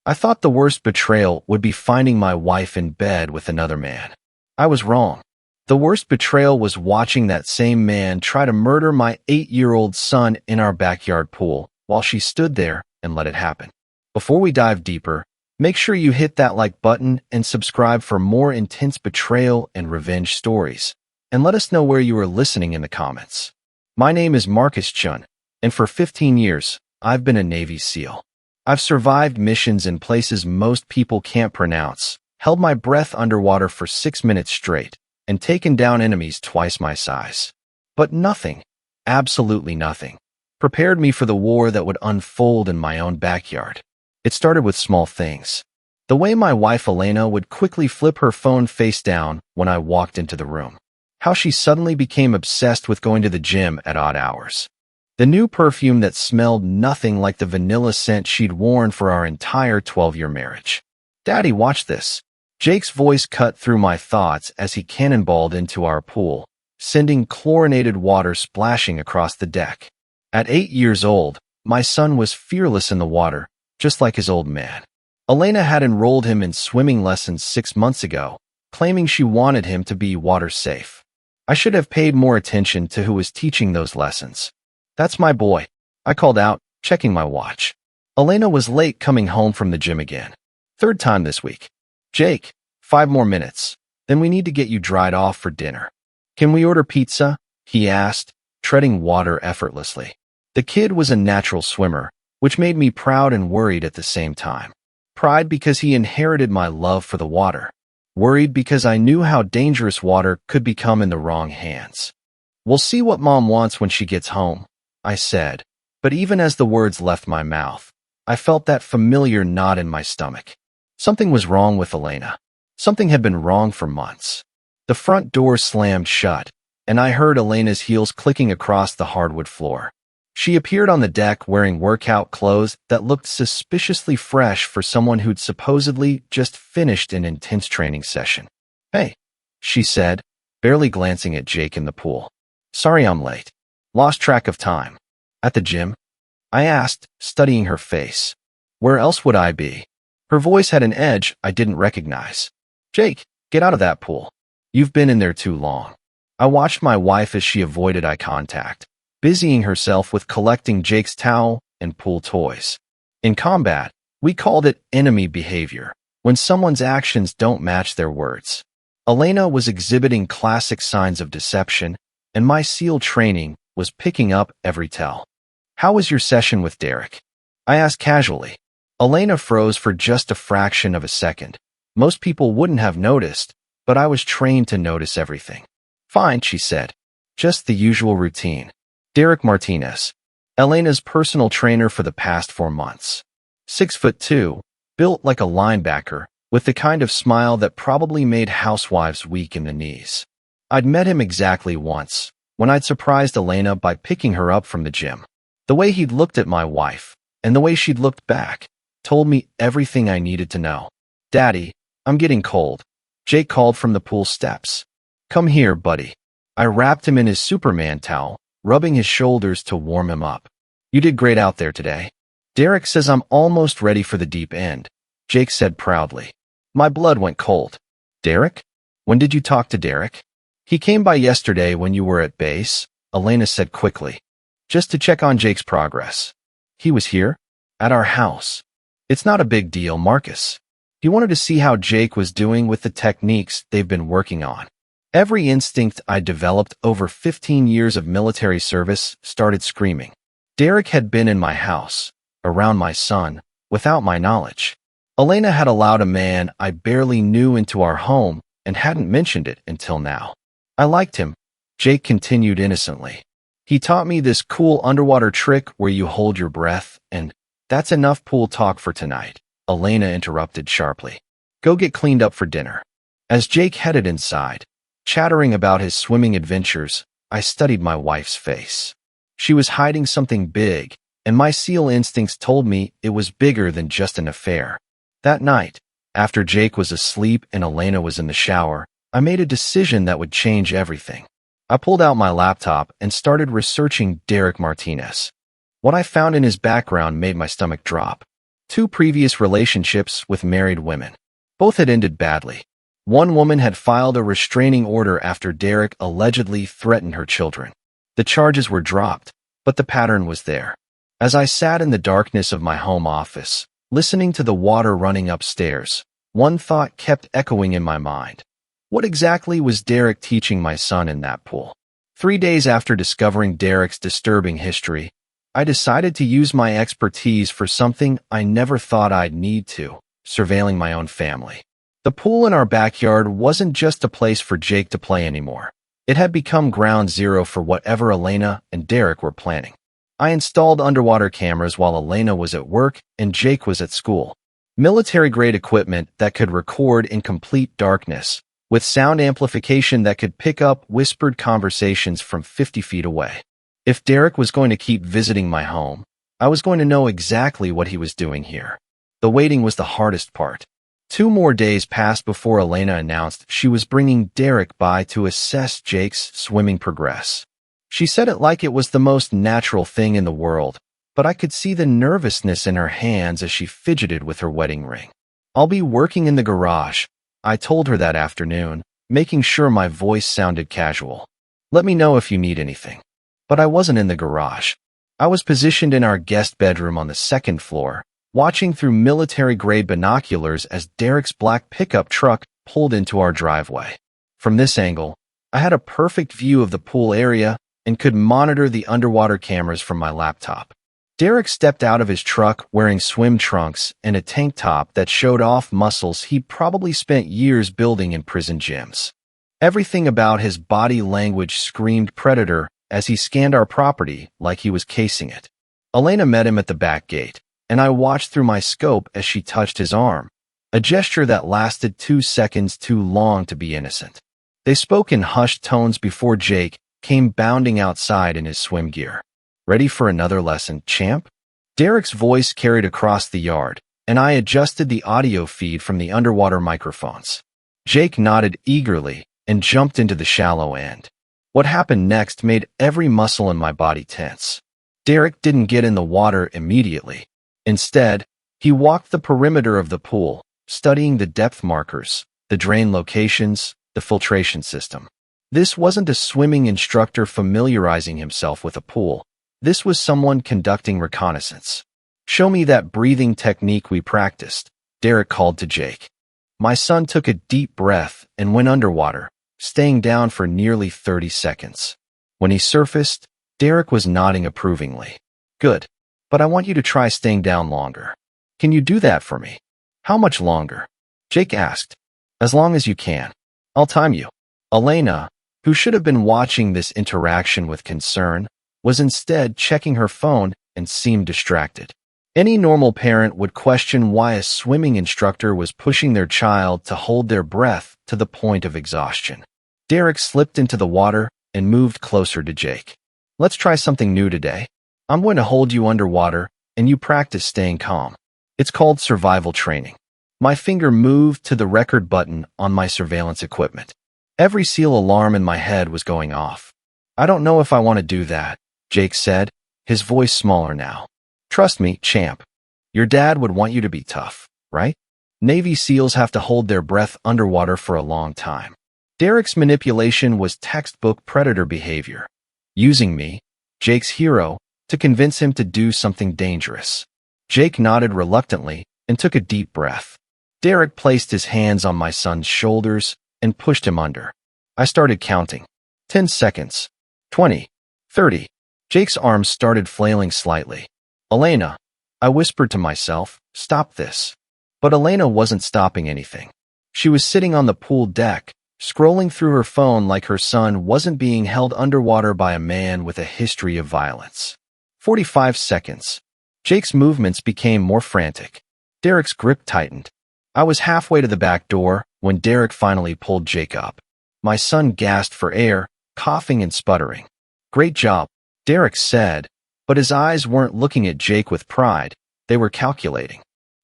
I thought the worst betrayal would be finding my wife in bed with another man. I was wrong. The worst betrayal was watching that same man try to murder my 8-year-old son in our backyard pool while she stood there and let it happen. Before we dive deeper, make sure you hit that like button and subscribe for more intense betrayal and revenge stories. And let us know where you are listening in the comments. My name is Marcus Chun, and for 15 years, I've been a Navy SEAL. I've survived missions in places most people can't pronounce, held my breath underwater for 6 minutes straight, and taken down enemies twice my size. But nothing, absolutely nothing, prepared me for the war that would unfold in my own backyard. It started with small things. The way my wife Elena would quickly flip her phone face down when I walked into the room. How she suddenly became obsessed with going to the gym at odd hours. The new perfume that smelled nothing like the vanilla scent she'd worn for our entire 12-year marriage. "Daddy, watch this." Jake's voice cut through my thoughts as he cannonballed into our pool, sending chlorinated water splashing across the deck. At 8 years old, my son was fearless in the water, just like his old man. Elena had enrolled him in swimming lessons 6 months ago, claiming she wanted him to be water safe. I should have paid more attention to who was teaching those lessons. "That's my boy," I called out, checking my watch. Elena was late coming home from the gym again. "Third time this week." "Jake, 5 more minutes. Then we need to get you dried off for dinner." "Can we order pizza?" he asked, treading water effortlessly. The kid was a natural swimmer, which made me proud and worried at the same time. Pride because he inherited my love for the water. Worried because I knew how dangerous water could become in the wrong hands. "We'll see what Mom wants when she gets home," I said, but even as the words left my mouth, I felt that familiar knot in my stomach. Something was wrong with Elena. Something had been wrong for months. The front door slammed shut, and I heard Elena's heels clicking across the hardwood floor. She appeared on the deck wearing workout clothes that looked suspiciously fresh for someone who'd supposedly just finished an intense training session. "Hey," she said, barely glancing at Jake in the pool. "Sorry I'm late. Lost track of time." "At the gym?" I asked, studying her face. Where else would I be? Her voice had an edge I didn't recognize. "Jake, get out of that pool. You've been in there too long." I watched my wife as she avoided eye contact, busying herself with collecting Jake's towel and pool toys. In combat, we called it enemy behavior, when someone's actions don't match their words. Elena was exhibiting classic signs of deception, and my SEAL training was picking up every tell. "How was your session with Derek?" I asked casually. Elena froze for just a fraction of a second. Most people wouldn't have noticed, but I was trained to notice everything. "Fine," she said. "Just the usual routine." Derek Martinez, Elena's personal trainer for the past 4 months. 6'2", built like a linebacker, with the kind of smile that probably made housewives weak in the knees. I'd met him exactly once, when I'd surprised Elena by picking her up from the gym. The way he'd looked at my wife, and the way she'd looked back, told me everything I needed to know. "Daddy, I'm getting cold," Jake called from the pool steps. "Come here, buddy." I wrapped him in his Superman towel, rubbing his shoulders to warm him up. "You did great out there today." "Derek says I'm almost ready for the deep end," Jake said proudly. My blood went cold. "Derek? When did you talk to Derek?" "He came by yesterday when you were at base," Elena said quickly. "Just to check on Jake's progress." "He was here?" "At our house." "It's not a big deal, Marcus." He wanted to see how Jake was doing with the techniques they've been working on. Every instinct I developed over 15 years of military service started screaming. Derek had been in my house, around my son, without my knowledge. Elena had allowed a man I barely knew into our home and hadn't mentioned it until now. "I liked him," Jake continued innocently. "He taught me this cool underwater trick where you hold your breath and—" "That's enough pool talk for tonight," Elena interrupted sharply. "Go get cleaned up for dinner." As Jake headed inside, chattering about his swimming adventures, I studied my wife's face. She was hiding something big, and my SEAL instincts told me it was bigger than just an affair. That night, after Jake was asleep and Elena was in the shower, I made a decision that would change everything. I pulled out my laptop and started researching Derek Martinez. What I found in his background made my stomach drop. 2 previous relationships with married women. Both had ended badly. One woman had filed a restraining order after Derek allegedly threatened her children. The charges were dropped, but the pattern was there. As I sat in the darkness of my home office, listening to the water running upstairs, one thought kept echoing in my mind. What exactly was Derek teaching my son in that pool? 3 days after discovering Derek's disturbing history, I decided to use my expertise for something I never thought I'd need to, surveilling my own family. The pool in our backyard wasn't just a place for Jake to play anymore. It had become ground zero for whatever Elena and Derek were planning. I installed underwater cameras while Elena was at work and Jake was at school. Military-grade equipment that could record in complete darkness, with sound amplification that could pick up whispered conversations from 50 feet away. If Derek was going to keep visiting my home, I was going to know exactly what he was doing here. The waiting was the hardest part. 2 more days passed before Elena announced she was bringing Derek by to assess Jake's swimming progress. She said it like it was the most natural thing in the world, but I could see the nervousness in her hands as she fidgeted with her wedding ring. "I'll be working in the garage," I told her that afternoon, making sure my voice sounded casual. "Let me know if you need anything." But I wasn't in the garage. I was positioned in our guest bedroom on the 2nd floor, watching through military-grade binoculars as Derek's black pickup truck pulled into our driveway. From this angle, I had a perfect view of the pool area and could monitor the underwater cameras from my laptop. Derek stepped out of his truck wearing swim trunks and a tank top that showed off muscles he'd probably spent years building in prison gyms. Everything about his body language screamed predator as he scanned our property like he was casing it. Elena met him at the back gate, and I watched through my scope as she touched his arm, a gesture that lasted 2 seconds too long to be innocent. They spoke in hushed tones before Jake came bounding outside in his swim gear. "Ready for another lesson, champ?" Derek's voice carried across the yard, and I adjusted the audio feed from the underwater microphones. Jake nodded eagerly and jumped into the shallow end. What happened next made every muscle in my body tense. Derek didn't get in the water immediately. Instead, he walked the perimeter of the pool, studying the depth markers, the drain locations, the filtration system. This wasn't a swimming instructor familiarizing himself with a pool. This was someone conducting reconnaissance. "Show me that breathing technique we practiced," Derek called to Jake. My son took a deep breath and went underwater, staying down for nearly 30 seconds. When he surfaced, Derek was nodding approvingly. "Good, but I want you to try staying down longer. Can you do that for me?" "How much longer?" Jake asked. "As long as you can. I'll time you." Elena, who should have been watching this interaction with concern, was instead checking her phone and seemed distracted. Any normal parent would question why a swimming instructor was pushing their child to hold their breath to the point of exhaustion. Derek slipped into the water and moved closer to Jake. "Let's try something new today. I'm going to hold you underwater, and you practice staying calm. It's called survival training." My finger moved to the record button on my surveillance equipment. Every SEAL alarm in my head was going off. "I don't know if I want to do that," Jake said, his voice smaller now. "Trust me, champ. Your dad would want you to be tough, right? Navy SEALs have to hold their breath underwater for a long time." Derek's manipulation was textbook predator behavior, using me, Jake's hero, to convince him to do something dangerous. Jake nodded reluctantly and took a deep breath. Derek placed his hands on my son's shoulders and pushed him under. I started counting. 10 seconds. 20. 30. Jake's arms started flailing slightly. "Elena," I whispered to myself, "stop this." But Elena wasn't stopping anything. She was sitting on the pool deck, scrolling through her phone like her son wasn't being held underwater by a man with a history of violence. 45 seconds. Jake's movements became more frantic. Derek's grip tightened. I was halfway to the back door when Derek finally pulled Jake up. My son gasped for air, coughing and sputtering. "Great job," Derek said, but his eyes weren't looking at Jake with pride. They were calculating.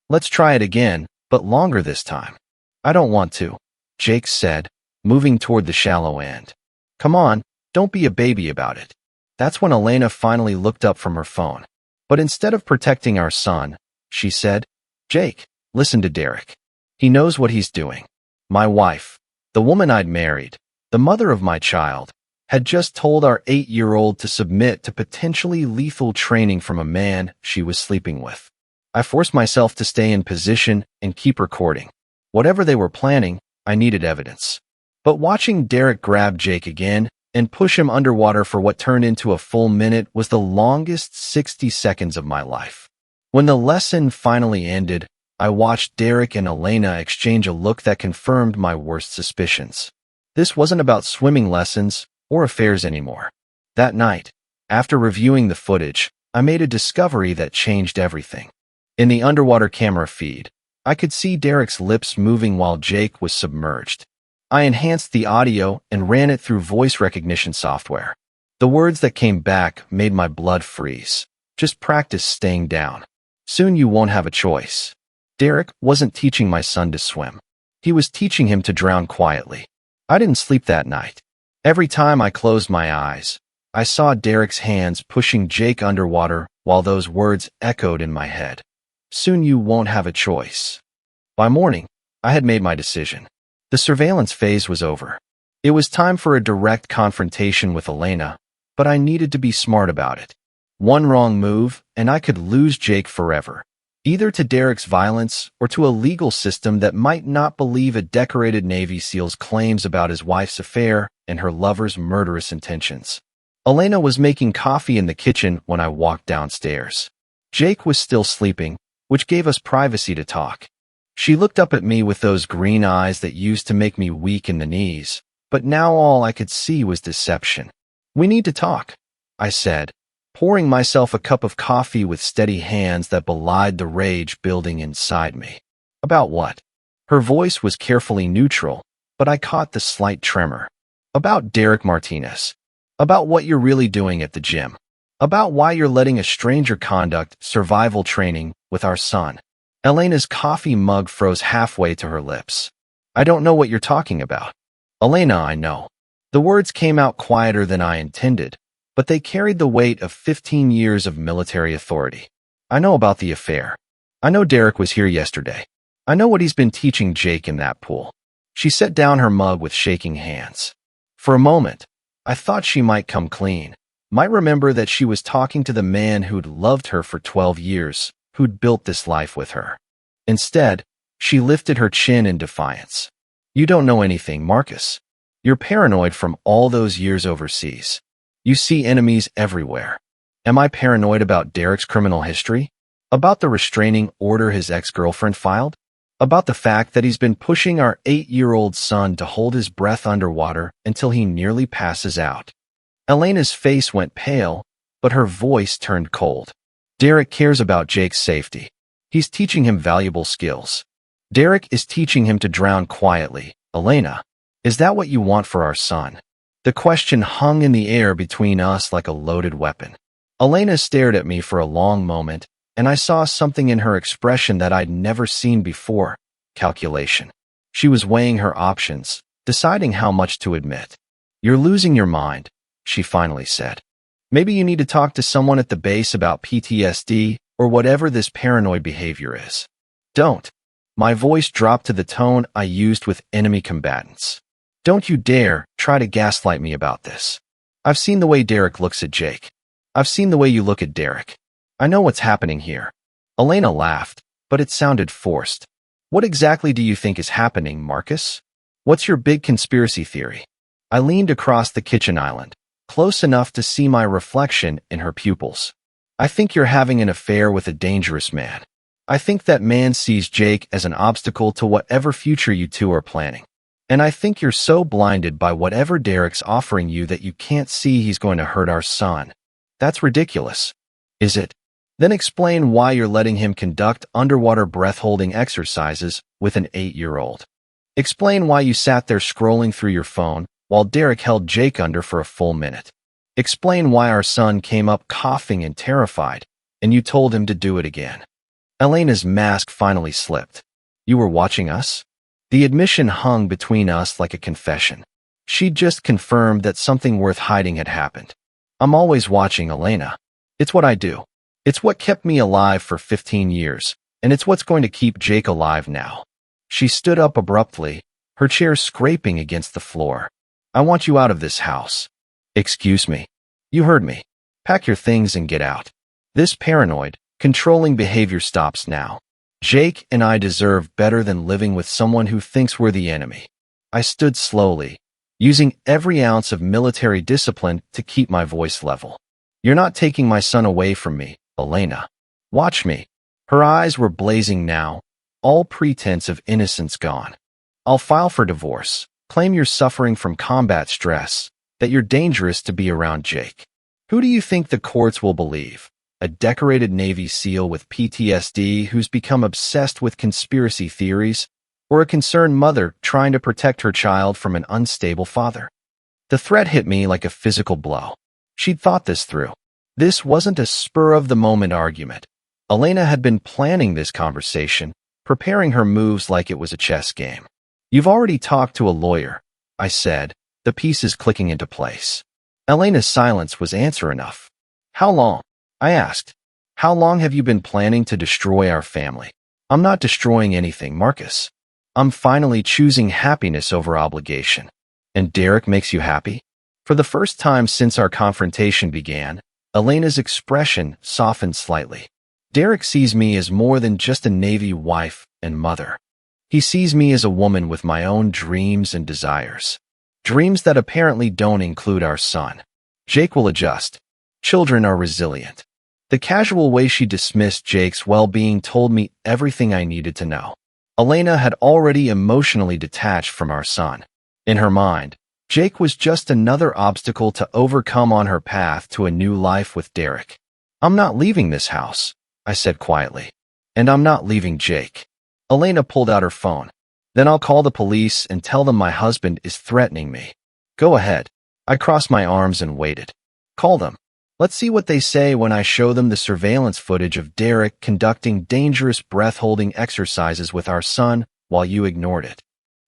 "Let's try it again, but longer this time." "I don't want to," Jake said, moving toward the shallow end. "Come on, don't be a baby about it." That's when Elena finally looked up from her phone. "But instead of protecting our son," she said, Jake, listen to Derek. He knows what he's doing. My wife, the woman I'd married, the mother of my child, had just told our 8-year-old to submit to potentially lethal training from a man she was sleeping with. I forced myself to stay in position and keep recording. Whatever they were planning, I needed evidence. But watching Derek grab Jake again and push him underwater for what turned into a full minute was the longest 60 seconds of my life. When the lesson finally ended, I watched Derek and Elena exchange a look that confirmed my worst suspicions. This wasn't about swimming lessons or affairs anymore. That night, after reviewing the footage, I made a discovery that changed everything. In the underwater camera feed, I could see Derek's lips moving while Jake was submerged. I enhanced the audio and ran it through voice recognition software. The words that came back made my blood freeze. Just practice staying down. Soon you won't have a choice. Derek wasn't teaching my son to swim. He was teaching him to drown quietly. I didn't sleep that night. Every time I closed my eyes, I saw Derek's hands pushing Jake underwater while those words echoed in my head. Soon you won't have a choice. By morning, I had made my decision. The surveillance phase was over. It was time for a direct confrontation with Elena, but I needed to be smart about it. One wrong move, and I could lose Jake forever, either to Derek's violence or to a legal system that might not believe a decorated Navy SEAL's claims about his wife's affair and her lover's murderous intentions. Elena was making coffee in the kitchen when I walked downstairs. Jake was still sleeping, which gave us privacy to talk. She looked up at me with those green eyes that used to make me weak in the knees, but now all I could see was deception. We need to talk, I said, pouring myself a cup of coffee with steady hands that belied the rage building inside me. About what? Her voice was carefully neutral, but I caught the slight tremor. About Derek Martinez. About what you're really doing at the gym. About why you're letting a stranger conduct survival training with our son. Elena's coffee mug froze halfway to her lips. I don't know what you're talking about. Elena, I know. The words came out quieter than I intended, but they carried the weight of 15 years of military authority. I know about the affair. I know Derek was here yesterday. I know what he's been teaching Jake in that pool. She set down her mug with shaking hands. For a moment, I thought she might come clean, might remember that she was talking to the man who'd loved her for 12 years, who'd built this life with her. Instead, she lifted her chin in defiance. You don't know anything, Marcus. You're paranoid from all those years overseas. You see enemies everywhere. Am I paranoid about Derek's criminal history? About the restraining order his ex-girlfriend filed? About the fact that he's been pushing our 8-year-old son to hold his breath underwater until he nearly passes out? Elena's face went pale, but her voice turned cold. Derek cares about Jake's safety. He's teaching him valuable skills. Derek is teaching him to drown quietly. Elena, is that what you want for our son? The question hung in the air between us like a loaded weapon. Elena stared at me for a long moment, and I saw something in her expression that I'd never seen before: calculation. She was weighing her options, deciding how much to admit. You're losing your mind, she finally said. Maybe you need to talk to someone at the base about PTSD or whatever this paranoid behavior is. Don't. My voice dropped to the tone I used with enemy combatants. Don't you dare try to gaslight me about this. I've seen the way Derek looks at Jake. I've seen the way you look at Derek. I know what's happening here. Elena laughed, but it sounded forced. What exactly do you think is happening, Marcus? What's your big conspiracy theory? I leaned across the kitchen island, close enough to see my reflection in her pupils. I think you're having an affair with a dangerous man. I think that man sees Jake as an obstacle to whatever future you two are planning. And I think you're so blinded by whatever Derek's offering you that you can't see he's going to hurt our son. That's ridiculous. Is it? Then explain why you're letting him conduct underwater breath-holding exercises with an 8-year-old. Explain why you sat there scrolling through your phone while Derek held Jake under for a full minute. Explain why our son came up coughing and terrified, and you told him to do it again. Elena's mask finally slipped. You were watching us? The admission hung between us like a confession. She'd just confirmed that something worth hiding had happened. I'm always watching, Elena. It's what I do. It's what kept me alive for 15 years, And it's what's going to keep Jake alive now. She stood up abruptly, her chair scraping against the floor. I want you out of this house. Excuse me. You heard me. Pack your things and get out. This paranoid, controlling behavior stops now. Jake and I deserve better than living with someone who thinks we're the enemy. I stood slowly, using every ounce of military discipline to keep my voice level. You're not taking my son away from me, Elena. Watch me. Her eyes were blazing now, all pretense of innocence gone. I'll file for divorce, claim you're suffering from combat stress, that you're dangerous to be around Jake. Who do you think the courts will believe? A decorated Navy SEAL with PTSD who's become obsessed with conspiracy theories, or a concerned mother trying to protect her child from an unstable father? The threat hit me like a physical blow. She'd thought this through. This wasn't a spur-of-the-moment argument. Elena had been planning this conversation, preparing her moves like it was a chess game. You've already talked to a lawyer, I said, the pieces clicking into place. Elena's silence was answer enough. How long? I asked. How long have you been planning to destroy our family? I'm not destroying anything, Marcus. I'm finally choosing happiness over obligation. And Derek makes you happy? For the first time since our confrontation began, Elena's expression softened slightly. Derek sees me as more than just a Navy wife and mother. He sees me as a woman with my own dreams and desires. Dreams that apparently don't include our son. Jake will adjust. Children are resilient. The casual way she dismissed Jake's well-being told me everything I needed to know. Elena had already emotionally detached from our son. In her mind, Jake was just another obstacle to overcome on her path to a new life with Derek. I'm not leaving this house, I said quietly. And I'm not leaving Jake. Elena pulled out her phone. Then I'll call the police and tell them my husband is threatening me. Go ahead. I crossed my arms and waited. Call them. Let's see what they say when I show them the surveillance footage of Derek conducting dangerous breath-holding exercises with our son while you ignored it.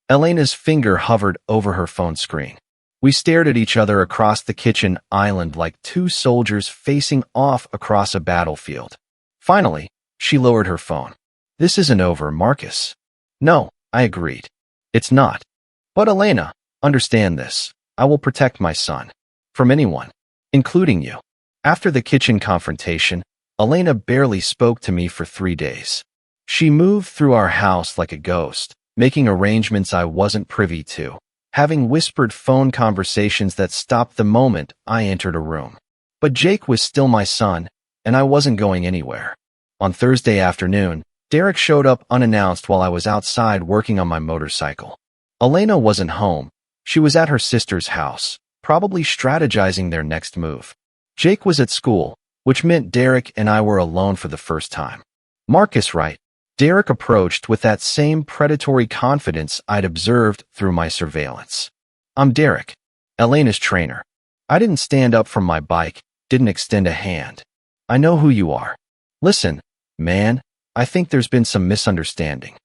Elena's finger hovered over her phone screen. We stared at each other across the kitchen island like two soldiers facing off across a battlefield. Finally, she lowered her phone. This isn't over, Marcus. No, I agreed. It's not. But Elena, understand this. I will protect my son. From anyone. Including you. After the kitchen confrontation, Elena barely spoke to me for 3 days. She moved through our house like a ghost, making arrangements I wasn't privy to, having whispered phone conversations that stopped the moment I entered a room. But Jake was still my son, and I wasn't going anywhere. On Thursday afternoon, Derek showed up unannounced while I was outside working on my motorcycle. Elena wasn't home. She was at her sister's house, probably strategizing their next move. Jake was at school, which meant Derek and I were alone for the first time. Marcus, right? Derek approached with that same predatory confidence I'd observed through my surveillance. I'm Derek, Elena's trainer. I didn't stand up from my bike, didn't extend a hand. I know who you are. Listen, man, I think there's been some misunderstanding.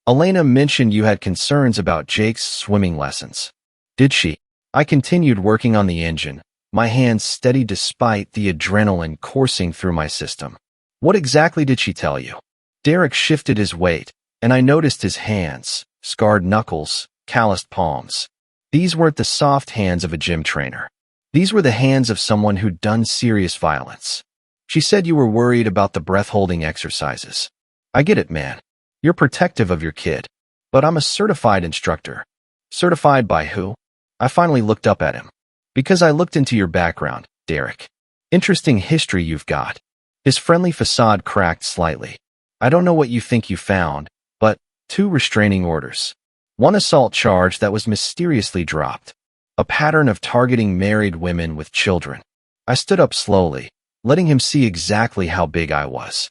Elena mentioned you had concerns about Jake's swimming lessons. Did she? I continued working on the engine, my hands steady despite the adrenaline coursing through my system. What exactly did she tell you? Derek shifted his weight, and I noticed his hands, scarred knuckles, calloused palms. These weren't the soft hands of a gym trainer. These were the hands of someone who'd done serious violence. She said you were worried about the breath-holding exercises. I get it, man. You're protective of your kid. But I'm a certified instructor. Certified by who? I finally looked up at him. Because I looked into your background, Derek. Interesting history you've got. His friendly facade cracked slightly. I don't know what you think you found, but 2 restraining orders. 1 assault charge that was mysteriously dropped. A pattern of targeting married women with children. I stood up slowly, letting him see exactly how big I was.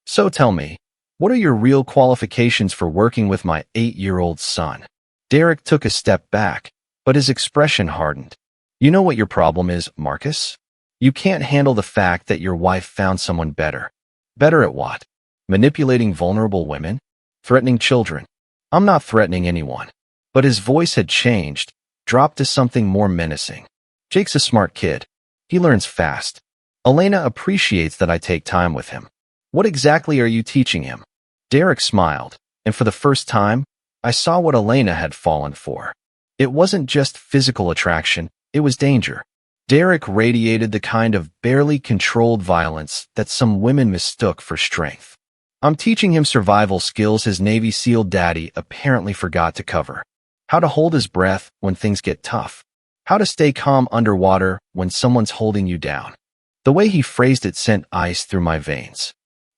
So tell me, what are your real qualifications for working with my 8-year-old son? Derek took a step back, but his expression hardened. You know what your problem is, Marcus? You can't handle the fact that your wife found someone better. Better at what? Manipulating vulnerable women? Threatening children? I'm not threatening anyone. But his voice had changed, dropped to something more menacing. Jake's a smart kid. He learns fast. Elena appreciates that I take time with him. What exactly are you teaching him? Derek smiled, and for the first time, I saw what Elena had fallen for. It wasn't just physical attraction, it was danger. Derek radiated the kind of barely controlled violence that some women mistook for strength. I'm teaching him survival skills his Navy SEAL daddy apparently forgot to cover. How to hold his breath when things get tough. How to stay calm underwater when someone's holding you down. The way he phrased it sent ice through my veins.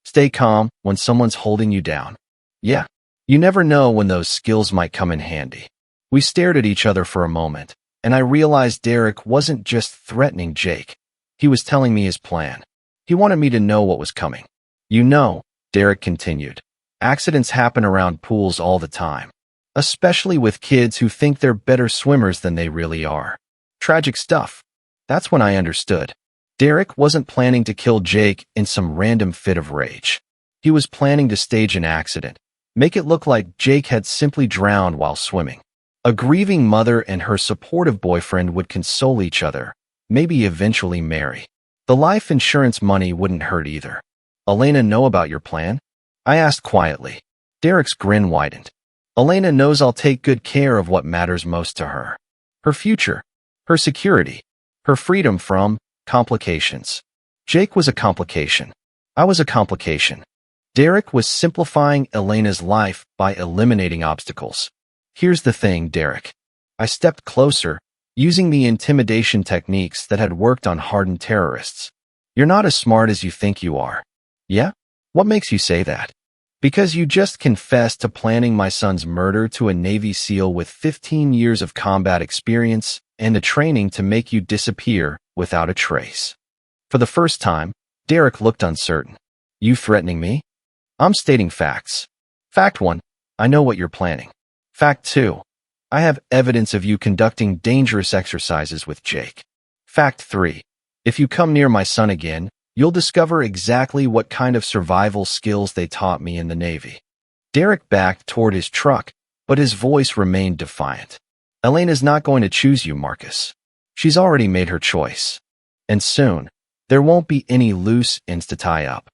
Stay calm when someone's holding you down. Yeah, you never know when those skills might come in handy. We stared at each other for a moment, and I realized Derek wasn't just threatening Jake. He was telling me his plan. He wanted me to know what was coming. You know, Derek continued, accidents happen around pools all the time, especially with kids who think they're better swimmers than they really are. Tragic stuff. That's when I understood. Derek wasn't planning to kill Jake in some random fit of rage. He was planning to stage an accident, make it look like Jake had simply drowned while swimming. A grieving mother and her supportive boyfriend would console each other, maybe eventually marry. The life insurance money wouldn't hurt either. Elena know about your plan? I asked quietly. Derek's grin widened. Elena knows I'll take good care of what matters most to her. Her future, her security, her freedom from complications. Jake was a complication. I was a complication. Derek was simplifying Elena's life by eliminating obstacles. Here's the thing, Derek. I stepped closer, using the intimidation techniques that had worked on hardened terrorists. You're not as smart as you think you are. Yeah? What makes you say that? Because you just confessed to planning my son's murder to a Navy SEAL with 15 years of combat experience and the training to make you disappear without a trace. For the first time, Derek looked uncertain. You threatening me? I'm stating facts. Fact 1, I know what you're planning. Fact 2, I have evidence of you conducting dangerous exercises with Jake. Fact 3, if you come near my son again, you'll discover exactly what kind of survival skills they taught me in the Navy. Derek backed toward his truck, but his voice remained defiant. Elena's not going to choose you, Marcus. She's already made her choice. And soon, there won't be any loose ends to tie up.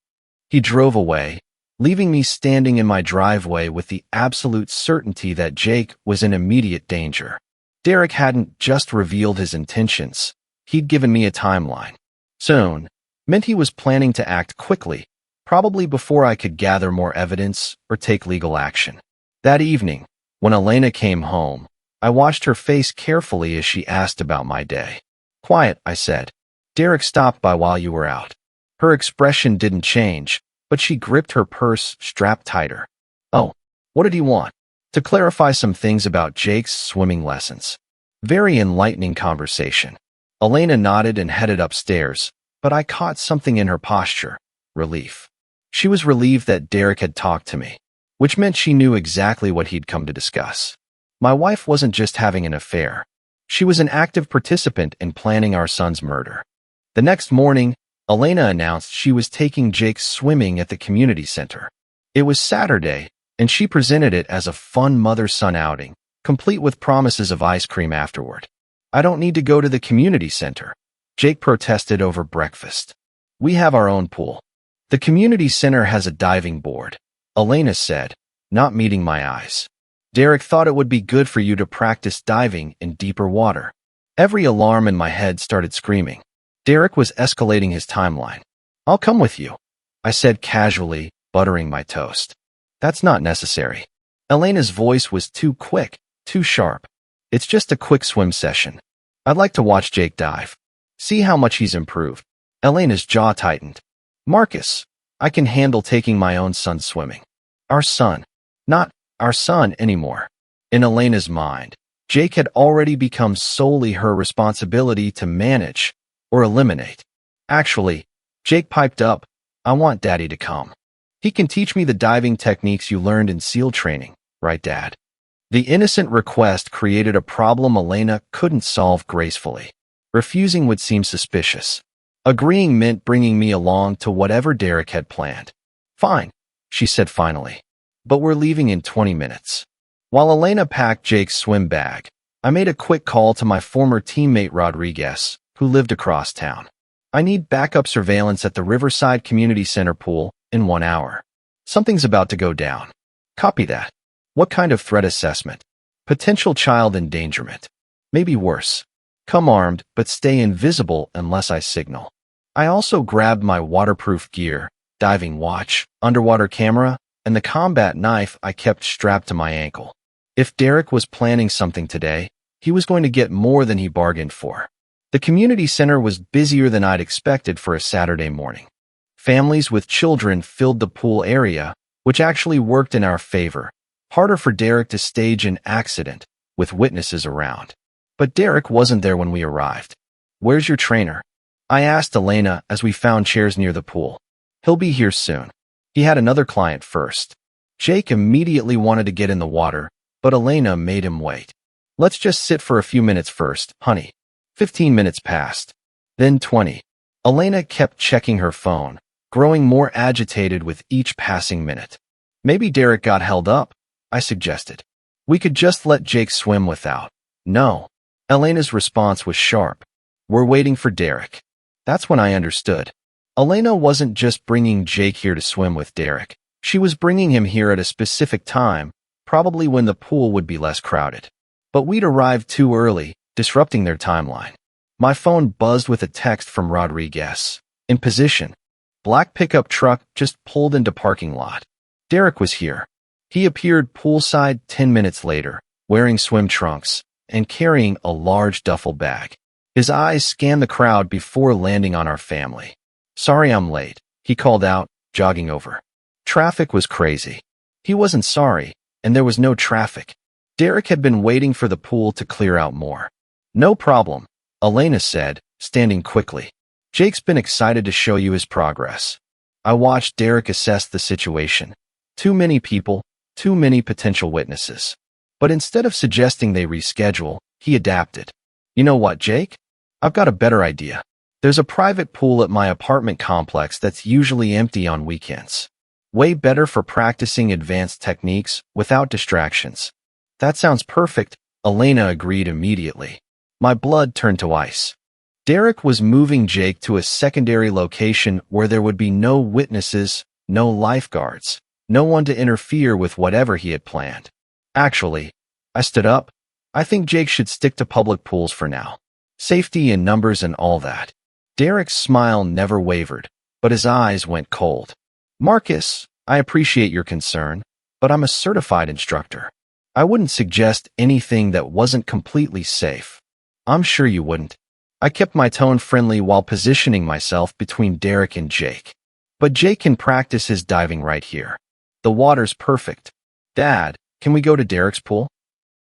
He drove away, leaving me standing in my driveway with the absolute certainty that Jake was in immediate danger. Derek hadn't just revealed his intentions. He'd given me a timeline. Soon meant he was planning to act quickly, probably before I could gather more evidence or take legal action. That evening, when Elena came home, I watched her face carefully as she asked about my day. Quiet, I said. Derek stopped by while you were out. Her expression didn't change, but she gripped her purse strapped tighter. Oh, what did he want? To clarify some things about Jake's swimming lessons. Very enlightening conversation. Elena nodded and headed upstairs, but I caught something in her posture. Relief. She was relieved that Derek had talked to me, which meant she knew exactly what he'd come to discuss. My wife wasn't just having an affair. She was an active participant in planning our son's murder. The next morning, Elena announced she was taking Jake swimming at the community center. It was Saturday, and she presented it as a fun mother-son outing, complete with promises of ice cream afterward. I don't need to go to the community center, Jake protested over breakfast. We have our own pool. The community center has a diving board, Elena said, not meeting my eyes. Derek thought it would be good for you to practice diving in deeper water. Every alarm in my head started screaming. Derek was escalating his timeline. I'll come with you, I said casually, buttering my toast. That's not necessary. Elena's voice was too quick, too sharp. It's just a quick swim session. I'd like to watch Jake dive. See how much he's improved. Elena's jaw tightened. Marcus, I can handle taking my own son swimming. Our son. Not our son anymore. In Elena's mind, Jake had already become solely her responsibility to manage or eliminate. Actually, Jake piped up, I want Daddy to come. He can teach me the diving techniques you learned in SEAL training, right, Dad? The innocent request created a problem Elena couldn't solve gracefully. Refusing would seem suspicious. Agreeing meant bringing me along to whatever Derek had planned. Fine, she said finally. But we're leaving in 20 minutes. While Elena packed Jake's swim bag, I made a quick call to my former teammate Rodriguez, who lived across town. I need backup surveillance at the Riverside Community Center pool in 1 hour. Something's about to go down. Copy that. What kind of threat assessment? Potential child endangerment. Maybe worse. Come armed, but stay invisible unless I signal. I also grabbed my waterproof gear, diving watch, underwater camera, and the combat knife I kept strapped to my ankle. If Derek was planning something today, he was going to get more than he bargained for. The community center was busier than I'd expected for a Saturday morning. Families with children filled the pool area, which actually worked in our favor. Harder for Derek to stage an accident, with witnesses around. But Derek wasn't there when we arrived. "Where's your trainer?" I asked Elena as we found chairs near the pool. "He'll be here soon. He had another client first." Jake immediately wanted to get in the water, but Elena made him wait. "Let's just sit for a few minutes first, honey." 15 minutes passed. Then 20. Elena kept checking her phone, growing more agitated with each passing minute. "Maybe Derek got held up," I suggested. "We could just let Jake swim without." "No." Elena's response was sharp. "We're waiting for Derek." That's when I understood. Elena wasn't just bringing Jake here to swim with Derek. She was bringing him here at a specific time, probably when the pool would be less crowded. But we'd arrived too early, disrupting their timeline. My phone buzzed with a text from Rodriguez. "In position." Black pickup truck just pulled into parking lot. Derek was here. He appeared poolside 10 minutes later, wearing swim trunks and carrying a large duffel bag. His eyes scanned the crowd before landing on our family. "Sorry I'm late," he called out, jogging over. Traffic was crazy. He wasn't sorry, and there was no traffic. Derek had been waiting for the pool to clear out more. "No problem," Elena said, standing quickly. "Jake's been excited to show you his progress." I watched Derek assess the situation. Too many people, too many potential witnesses. But instead of suggesting they reschedule, he adapted. "You know what, Jake? I've got a better idea. There's a private pool at my apartment complex that's usually empty on weekends. Way better for practicing advanced techniques without distractions." "That sounds perfect," Elena agreed immediately. My blood turned to ice. Derek was moving Jake to a secondary location where there would be no witnesses, no lifeguards, no one to interfere with whatever he had planned. "Actually," I stood up, "I think Jake should stick to public pools for now. Safety in numbers and all that." Derek's smile never wavered, but his eyes went cold. "Marcus, I appreciate your concern, but I'm a certified instructor. I wouldn't suggest anything that wasn't completely safe." "I'm sure you wouldn't." I kept my tone friendly while positioning myself between Derek and Jake. "But Jake can practice his diving right here. The water's perfect." "Dad, can we go to Derek's pool?"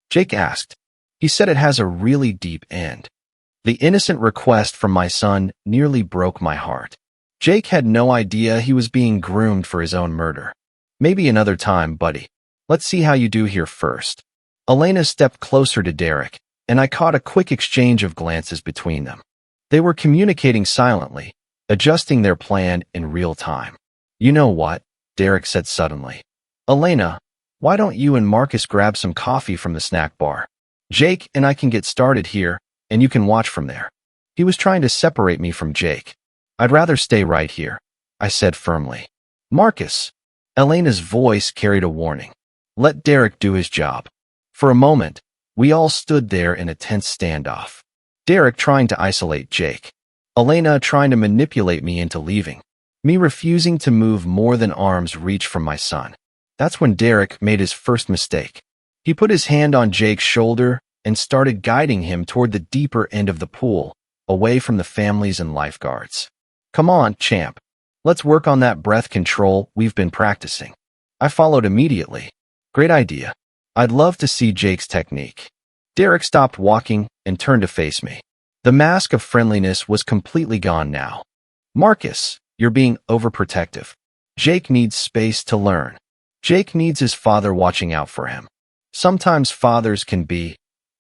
Jake asked. He said it has a really deep end. The innocent request from my son nearly broke my heart. Jake had no idea he was being groomed for his own murder. "Maybe another time, buddy. Let's see how you do here first." Elena stepped closer to Derek, and I caught a quick exchange of glances between them. They were communicating silently, adjusting their plan in real time. "You know what?" Derek said suddenly. "Elena, why don't you and Marcus grab some coffee from the snack bar? Jake and I can get started here, and you can watch from there." He was trying to separate me from Jake. "I'd rather stay right here," I said firmly. "Marcus." Elena's voice carried a warning. "Let Derek do his job." For a moment, we all stood there in a tense standoff. Derek trying to isolate Jake. Elena trying to manipulate me into leaving. Me refusing to move more than arm's reach from my son. That's when Derek made his first mistake. He put his hand on Jake's shoulder and started guiding him toward the deeper end of the pool, away from the families and lifeguards. "Come on, champ. Let's work on that breath control we've been practicing." I followed immediately. "Great idea. I'd love to see Jake's technique." Derek stopped walking and turned to face me. The mask of friendliness was completely gone now. "Marcus, you're being overprotective. Jake needs space to learn. Jake needs his father watching out for him. Sometimes fathers can be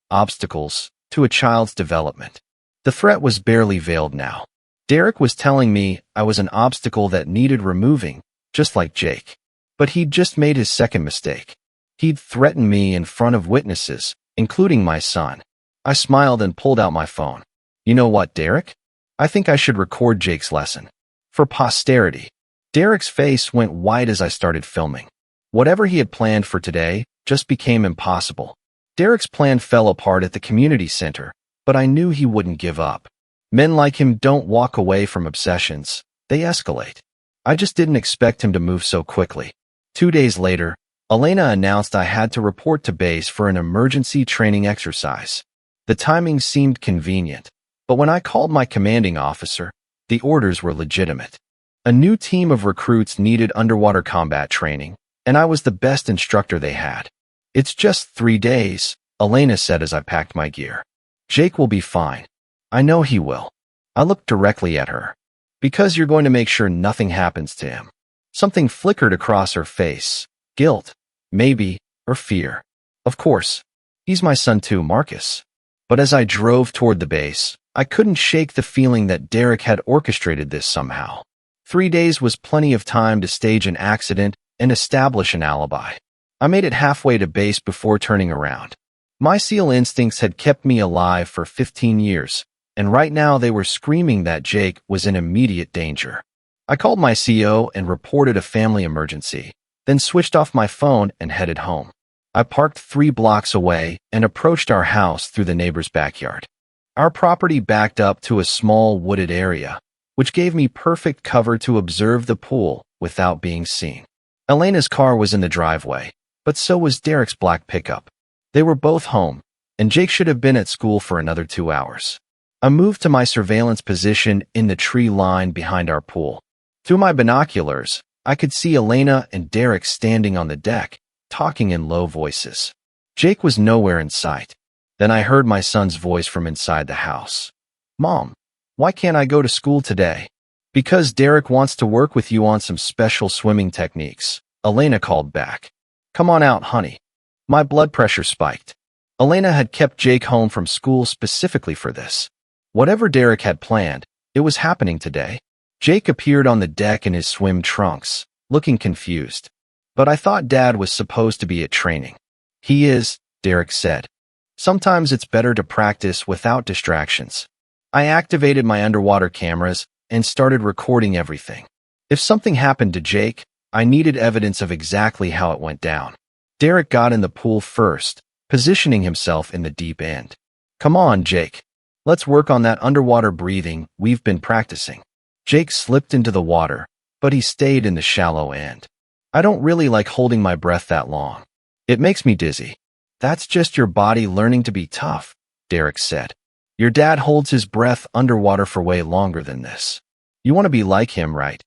obstacles to a child's development." The threat was barely veiled now. Derek was telling me I was an obstacle that needed removing, just like Jake. But he'd just made his second mistake. He'd threatened me in front of witnesses, including my son. I smiled and pulled out my phone. "You know what, Derek? I think I should record Jake's lesson. For posterity." Derek's face went white as I started filming. Whatever he had planned for today just became impossible. Derek's plan fell apart at the community center, but I knew he wouldn't give up. Men like him don't walk away from obsessions, they escalate. I just didn't expect him to move so quickly. 2 days later, Elena announced I had to report to base for an emergency training exercise. The timing seemed convenient, but when I called my commanding officer, the orders were legitimate. A new team of recruits needed underwater combat training, and I was the best instructor they had. "It's just 3 days, Elena said as I packed my gear. "Jake will be fine. I know he will." I looked directly at her. "Because you're going to make sure nothing happens to him." Something flickered across her face. Guilt, maybe, or fear. Of course. He's my son too, Marcus. But as I drove toward the base, I couldn't shake the feeling that Derek had orchestrated this somehow. 3 days was plenty of time to stage an accident and establish an alibi. I made it halfway to base before turning around. My SEAL instincts had kept me alive for 15 years, and right now they were screaming that Jake was in immediate danger. I called my CO and reported a family emergency, then switched off my phone and headed home. I parked 3 blocks away and approached our house through the neighbor's backyard. Our property backed up to a small wooded area, which gave me perfect cover to observe the pool without being seen. Elena's car was in the driveway, but so was Derek's black pickup. They were both home, and Jake should have been at school for another 2 hours. I moved to my surveillance position in the tree line behind our pool. Through my binoculars, I could see Elena and Derek standing on the deck, talking in low voices. Jake was nowhere in sight. Then I heard my son's voice from inside the house. "Mom, why can't I go to school today?" "Because Derek wants to work with you on some special swimming techniques," Elena called back. "Come on out, honey." My blood pressure spiked. Elena had kept Jake home from school specifically for this. Whatever Derek had planned, it was happening today. Jake appeared on the deck in his swim trunks, looking confused. "But I thought Dad was supposed to be at training." "He is," Derek said. "Sometimes it's better to practice without distractions." I activated my underwater cameras and started recording everything. If something happened to Jake, I needed evidence of exactly how it went down. Derek got in the pool first, positioning himself in the deep end. "Come on, Jake. Let's work on that underwater breathing we've been practicing." Jake slipped into the water, but he stayed in the shallow end. "I don't really like holding my breath that long. It makes me dizzy." "That's just your body learning to be tough," Derek said. "Your dad holds his breath underwater for way longer than this. You want to be like him, right?"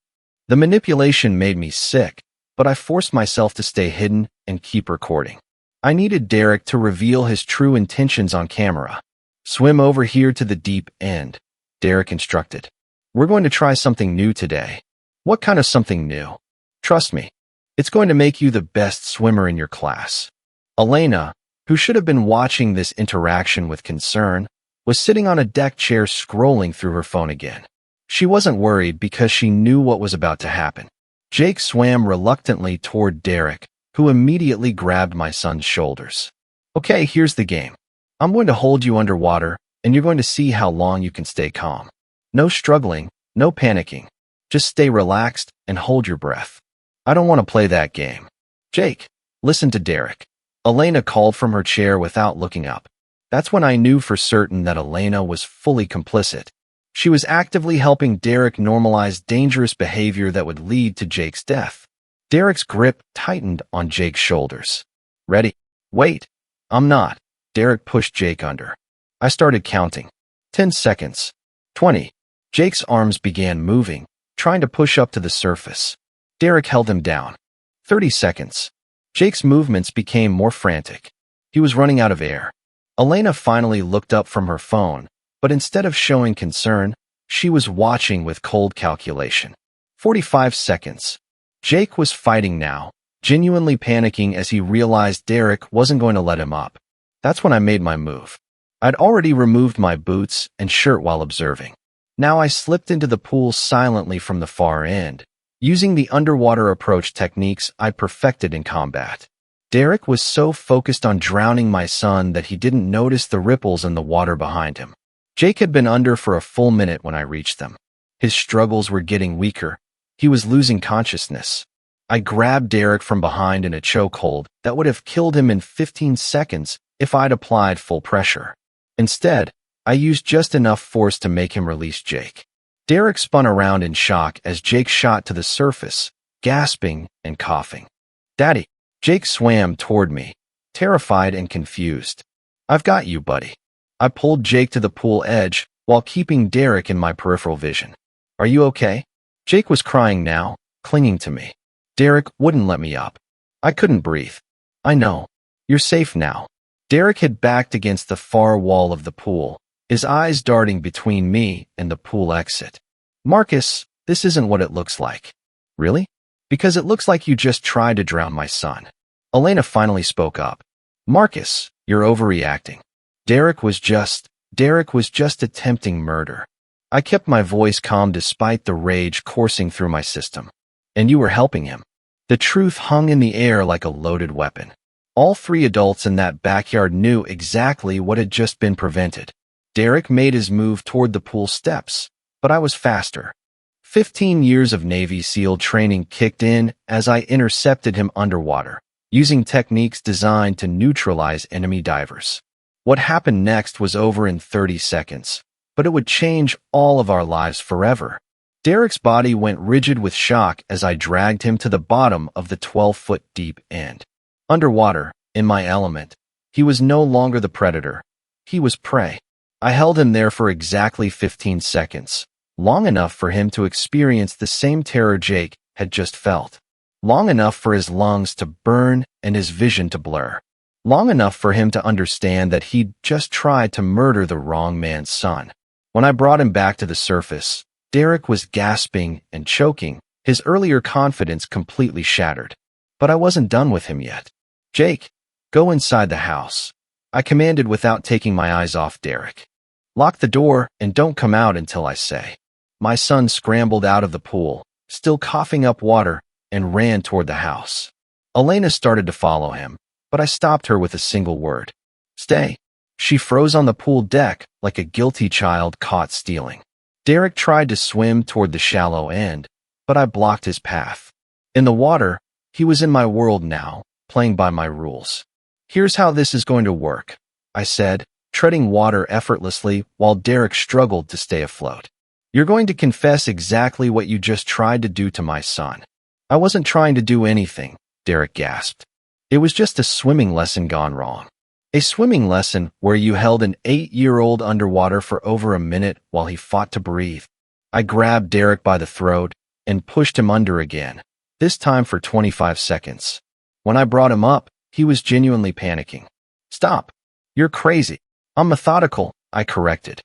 The manipulation made me sick, but I forced myself to stay hidden and keep recording. I needed Derek to reveal his true intentions on camera. "Swim over here to the deep end," Derek instructed. "We're going to try something new today." "What kind of something new?" "Trust me, it's going to make you the best swimmer in your class." Elena, who should have been watching this interaction with concern, was sitting on a deck chair scrolling through her phone again. She wasn't worried because she knew what was about to happen. Jake swam reluctantly toward Derek, who immediately grabbed my son's shoulders. "Okay, here's the game. I'm going to hold you underwater, and you're going to see how long you can stay calm. No struggling, no panicking. Just stay relaxed and hold your breath." "I don't want to play that game." "Jake, listen to Derek." Elena called from her chair without looking up. That's when I knew for certain that Elena was fully complicit. She was actively helping Derek normalize dangerous behavior that would lead to Jake's death. Derek's grip tightened on Jake's shoulders. "Ready?" "Wait. I'm not." Derek pushed Jake under. I started counting. 10 seconds. 20. Jake's arms began moving, trying to push up to the surface. Derek held him down. 30 seconds. Jake's movements became more frantic. He was running out of air. Elena finally looked up from her phone, but instead of showing concern, she was watching with cold calculation. 45 seconds. Jake was fighting now, genuinely panicking as he realized Derek wasn't going to let him up. That's when I made my move. I'd already removed my boots and shirt while observing. Now I slipped into the pool silently from the far end, using the underwater approach techniques I'd perfected in combat. Derek was so focused on drowning my son that he didn't notice the ripples in the water behind him. Jake had been under for a full minute when I reached them. His struggles were getting weaker, He was losing consciousness. I grabbed Derek from behind in a chokehold that would have killed him in 15 seconds if I'd applied full pressure. Instead, I used just enough force to make him release Jake. Derek spun around in shock as Jake shot to the surface, gasping and coughing. "Daddy!" Jake swam toward me, terrified and confused. "I've got you, buddy." I pulled Jake to the pool edge while keeping Derek in my peripheral vision. "Are you okay?" Jake was crying now, clinging to me. Derek wouldn't let me up. I couldn't breathe. "I know. You're safe now." Derek had backed against the far wall of the pool, his eyes darting between me and the pool exit. "Marcus, this isn't what it looks like." "Really?" "Because it looks like you just tried to drown my son." Elena finally spoke up. "Marcus, you're overreacting. Derek was just attempting murder." I kept my voice calm despite the rage coursing through my system. "And you were helping him." The truth hung in the air like a loaded weapon. All three adults in that backyard knew exactly what had just been prevented. Derek made his move toward the pool steps, but I was faster. 15 years of Navy SEAL training kicked in as I intercepted him underwater, using techniques designed to neutralize enemy divers. What happened next was over in 30 seconds, but it would change all of our lives forever. Derek's body went rigid with shock as I dragged him to the bottom of the 12-foot deep end. Underwater, in my element, he was no longer the predator. He was prey. I held him there for exactly 15 seconds, long enough for him to experience the same terror Jake had just felt. Long enough for his lungs to burn and his vision to blur. Long enough for him to understand that he'd just tried to murder the wrong man's son. When I brought him back to the surface, Derek was gasping and choking, his earlier confidence completely shattered. But I wasn't done with him yet. "Jake, go inside the house," I commanded without taking my eyes off Derek. "Lock the door and don't come out until I say." My son scrambled out of the pool, still coughing up water, and ran toward the house. Elena started to follow him, but I stopped her with a single word. "Stay." She froze on the pool deck like a guilty child caught stealing. Derek tried to swim toward the shallow end, but I blocked his path. In the water, he was in my world now, playing by my rules. "Here's how this is going to work," I said, treading water effortlessly while Derek struggled to stay afloat. "You're going to confess exactly what you just tried to do to my son." "I wasn't trying to do anything," Derek gasped. "It was just a swimming lesson gone wrong." A swimming lesson where you held an 8-year-old underwater for over a minute while he fought to breathe. I grabbed Derek by the throat and pushed him under again, this time for 25 seconds. When I brought him up, he was genuinely panicking. "Stop. You're crazy." "I'm methodical," I corrected.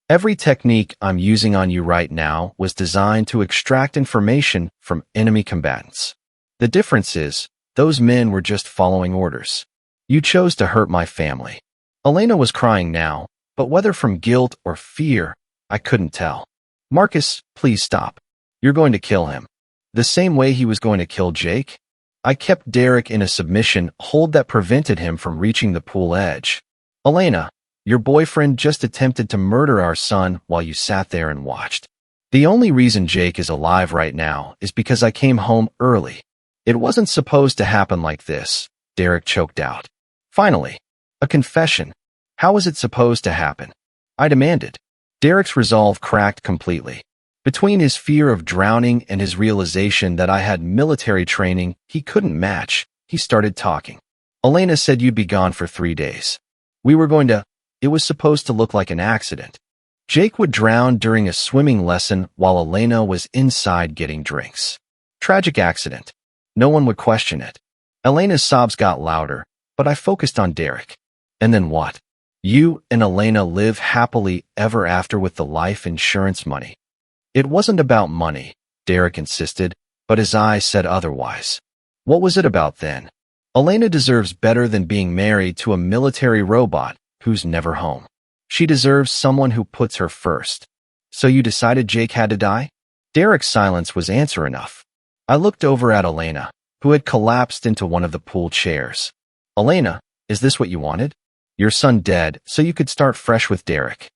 "Every technique I'm using on you right now was designed to extract information from enemy combatants. The difference is, those men were just following orders. You chose to hurt my family." Elena was crying now, but whether from guilt or fear, I couldn't tell. "Marcus, please stop. You're going to kill him. The same way he was going to kill Jake." I kept Derek in a submission hold that prevented him from reaching the pool edge. "Elena, your boyfriend just attempted to murder our son while you sat there and watched. The only reason Jake is alive right now is because I came home early. It wasn't supposed to happen like this," Derek choked out. "Finally, a confession. How was it supposed to happen?" I demanded. Derek's resolve cracked completely. Between his fear of drowning and his realization that I had military training he couldn't match, he started talking. "Elena said you'd be gone for 3 days. It was supposed to look like an accident. Jake would drown during a swimming lesson while Elena was inside getting drinks. Tragic accident. No one would question it." Elena's sobs got louder, but I focused on Derek. "And then what? You and Elena live happily ever after with the life insurance money." "It wasn't about money," Derek insisted, but his eyes said otherwise. "What was it about then? Elena deserves better than being married to a military robot who's never home. She deserves someone who puts her first." "So you decided Jake had to die?" Derek's silence was answer enough. I looked over at Elena, who had collapsed into one of the pool chairs. "Elena, is this what you wanted? Your son dead so you could start fresh with Derek."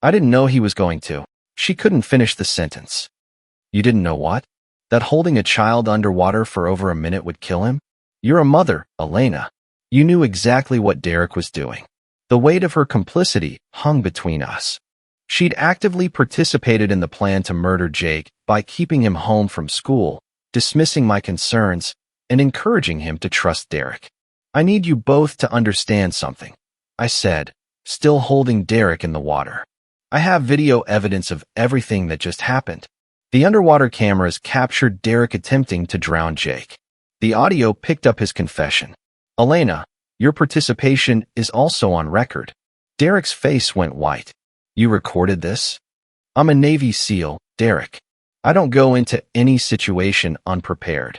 I didn't know he was going to. She couldn't finish the sentence. "You didn't know what?" That holding a child underwater for over a minute would kill him? You're a mother, Elena. You knew exactly what Derek was doing. The weight of her complicity hung between us. She'd actively participated in the plan to murder Jake by keeping him home from school, dismissing my concerns, and encouraging him to trust Derek. I need you both to understand something, I said, still holding Derek in the water. I have video evidence of everything that just happened. The underwater cameras captured Derek attempting to drown Jake. The audio picked up his confession. Elena, your participation is also on record. Derek's face went white. You recorded this? I'm a Navy SEAL, Derek. I don't go into any situation unprepared.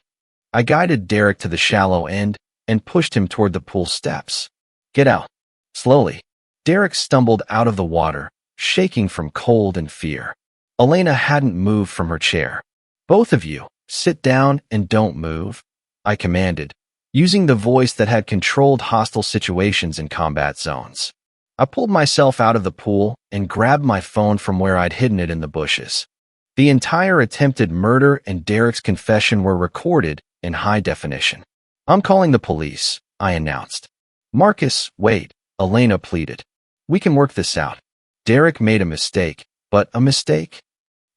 I guided Derek to the shallow end and pushed him toward the pool steps. Get out. Slowly. Derek stumbled out of the water, shaking from cold and fear. Elena hadn't moved from her chair. Both of you, sit down and don't move, I commanded, using the voice that had controlled hostile situations in combat zones. I pulled myself out of the pool and grabbed my phone from where I'd hidden it in the bushes. The entire attempted murder and Derek's confession were recorded in high definition. I'm calling the police, I announced. Marcus, wait, Elena pleaded. We can work this out. Derek made a mistake, but a mistake?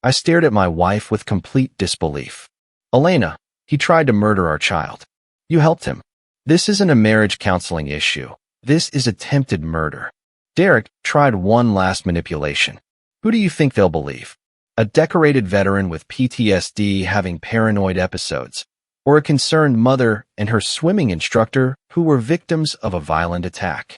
I stared at my wife with complete disbelief. Elena, he tried to murder our child. You helped him. This isn't a marriage counseling issue. This is attempted murder. Derek tried one last manipulation. Who do you think they'll believe? A decorated veteran with PTSD having paranoid episodes, or a concerned mother and her swimming instructor who were victims of a violent attack?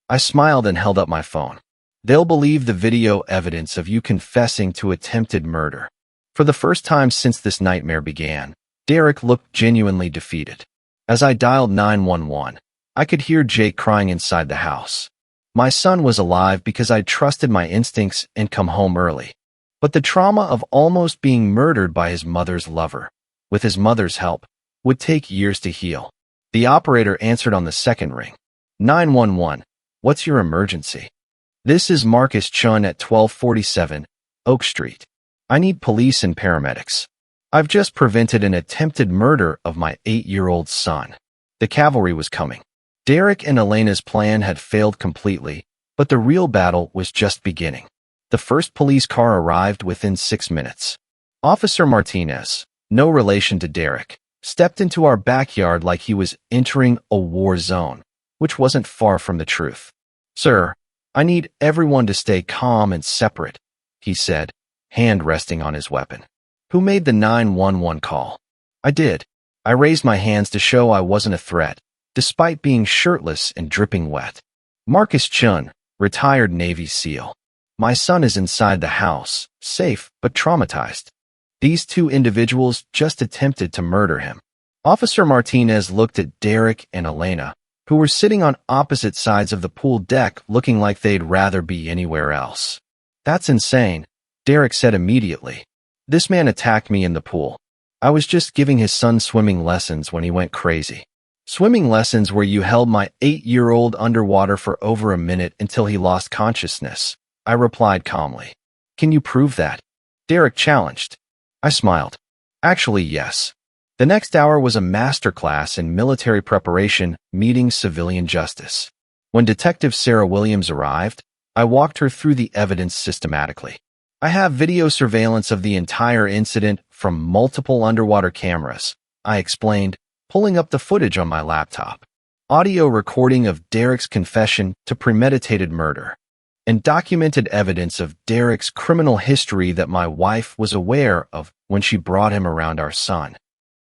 I smiled and held up my phone. They'll believe the video evidence of you confessing to attempted murder. For the first time since this nightmare began, Derek looked genuinely defeated. As I dialed 911, I could hear Jake crying inside the house. My son was alive because I'd trusted my instincts and come home early. But the trauma of almost being murdered by his mother's lover, with his mother's help, would take years to heal. The operator answered on the second ring. 911, what's your emergency? This is Marcus Chun at 1247 Oak Street. I need police and paramedics. I've just prevented an attempted murder of my 8-year-old son. The cavalry was coming. Derek and Elena's plan had failed completely, but the real battle was just beginning. The first police car arrived within 6 minutes. Officer Martinez, no relation to Derek, stepped into our backyard like he was entering a war zone, which wasn't far from the truth. Sir, I need everyone to stay calm and separate, he said, hand resting on his weapon. Who made the 911 call? I did. I raised my hands to show I wasn't a threat, despite being shirtless and dripping wet. Marcus Chun, retired Navy SEAL. My son is inside the house, safe but traumatized. These two individuals just attempted to murder him. Officer Martinez looked at Derek and Elena, who were sitting on opposite sides of the pool deck looking like they'd rather be anywhere else. That's insane, Derek said immediately. This man attacked me in the pool. I was just giving his son swimming lessons when he went crazy. Swimming lessons where you held my 8-year-old underwater for over a minute until he lost consciousness, I replied calmly. Can you prove that? Derek challenged. I smiled. Actually, yes. The next hour was a masterclass in military preparation meeting civilian justice. When Detective Sarah Williams arrived, I walked her through the evidence systematically. I have video surveillance of the entire incident from multiple underwater cameras, I explained, pulling up the footage on my laptop. Audio recording of Derek's confession to premeditated murder, and documented evidence of Derek's criminal history that my wife was aware of when she brought him around our son.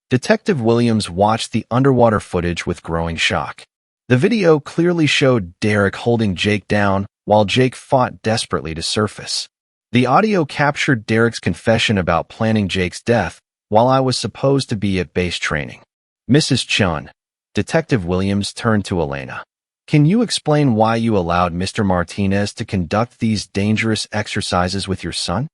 Detective Williams watched the underwater footage with growing shock. The video clearly showed Derek holding Jake down while Jake fought desperately to surface. The audio captured Derek's confession about planning Jake's death while I was supposed to be at base training. Mrs. Chun, Detective Williams turned to Elena. Can you explain why you allowed Mr. Martinez to conduct these dangerous exercises with your son?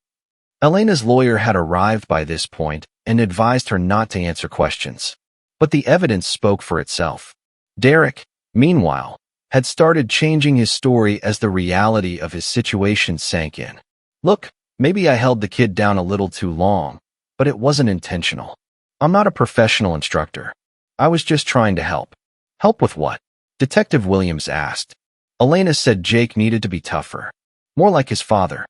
Elena's lawyer had arrived by this point and advised her not to answer questions. But the evidence spoke for itself. Derek, meanwhile, had started changing his story as the reality of his situation sank in. Look, maybe I held the kid down a little too long, but it wasn't intentional. I'm not a professional instructor. I was just trying to help. Help with what? Detective Williams asked. Elena said Jake needed to be tougher. More like his father.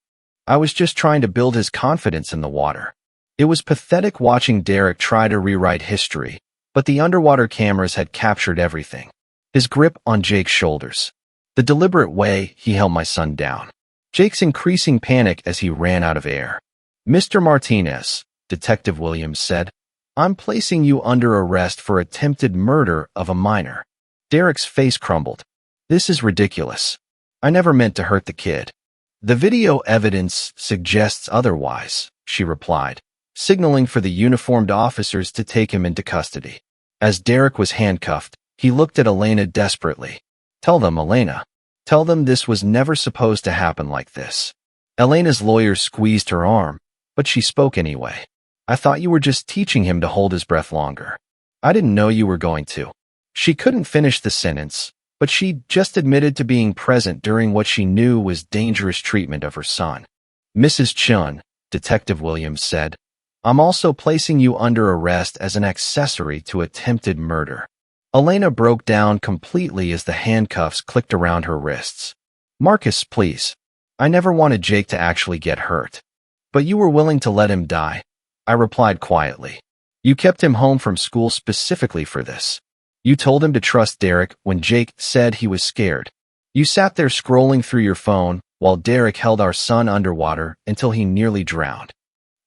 I was just trying to build his confidence in the water. It was pathetic watching Derek try to rewrite history, but the underwater cameras had captured everything. His grip on Jake's shoulders. The deliberate way he held my son down. Jake's increasing panic as he ran out of air. Mr. Martinez, Detective Williams said, I'm placing you under arrest for attempted murder of a minor. Derek's face crumbled. This is ridiculous. I never meant to hurt the kid. The video evidence suggests otherwise, she replied, signaling for the uniformed officers to take him into custody. As Derek was handcuffed, he looked at Elena desperately. Tell them, Elena. Tell them this was never supposed to happen like this. Elena's lawyer squeezed her arm, but she spoke anyway. I thought you were just teaching him to hold his breath longer. I didn't know you were going to. She couldn't finish the sentence, but she just admitted to being present during what she knew was dangerous treatment of her son. Mrs. Chun, Detective Williams said, I'm also placing you under arrest as an accessory to attempted murder. Elena broke down completely as the handcuffs clicked around her wrists. Marcus, please. I never wanted Jake to actually get hurt. But you were willing to let him die, I replied quietly. You kept him home from school specifically for this. You told him to trust Derek when Jake said he was scared. You sat there scrolling through your phone while Derek held our son underwater until he nearly drowned.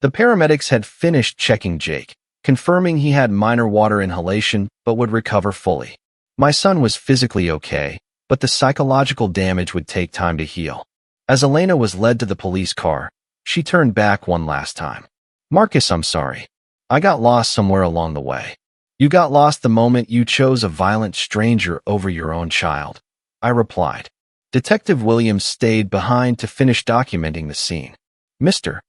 The paramedics had finished checking Jake, confirming he had minor water inhalation but would recover fully. My son was physically okay, but the psychological damage would take time to heal. As Elena was led to the police car, she turned back one last time. Marcus, I'm sorry. I got lost somewhere along the way. You got lost the moment you chose a violent stranger over your own child, I replied. Detective Williams stayed behind to finish documenting the scene. Mr.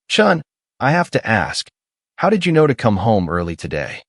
Chun, I have to ask, how did you know to come home early today?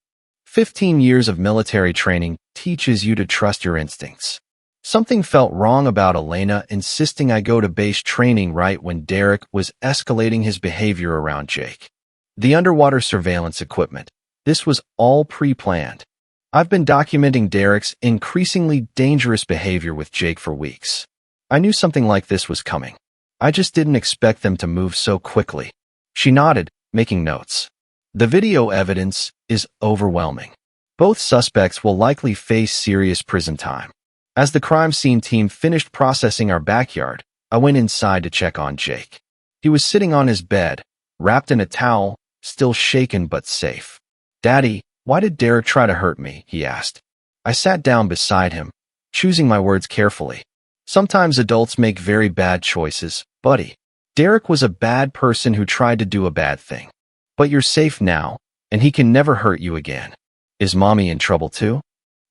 15 years of military training teaches you to trust your instincts. Something felt wrong about Elena insisting I go to base training right when Derek was escalating his behavior around Jake. The underwater surveillance equipment. This was all pre-planned. I've been documenting Derek's increasingly dangerous behavior with Jake for weeks. I knew something like this was coming. I just didn't expect them to move so quickly. She nodded, making notes. The video evidence is overwhelming. Both suspects will likely face serious prison time. As the crime scene team finished processing our backyard, I went inside to check on Jake. He was sitting on his bed, wrapped in a towel, still shaken but safe. Daddy, why did Derek try to hurt me? He asked. I sat down beside him, choosing my words carefully. Sometimes adults make very bad choices, buddy. Derek was a bad person who tried to do a bad thing. But you're safe now, and he can never hurt you again. Is Mommy in trouble too?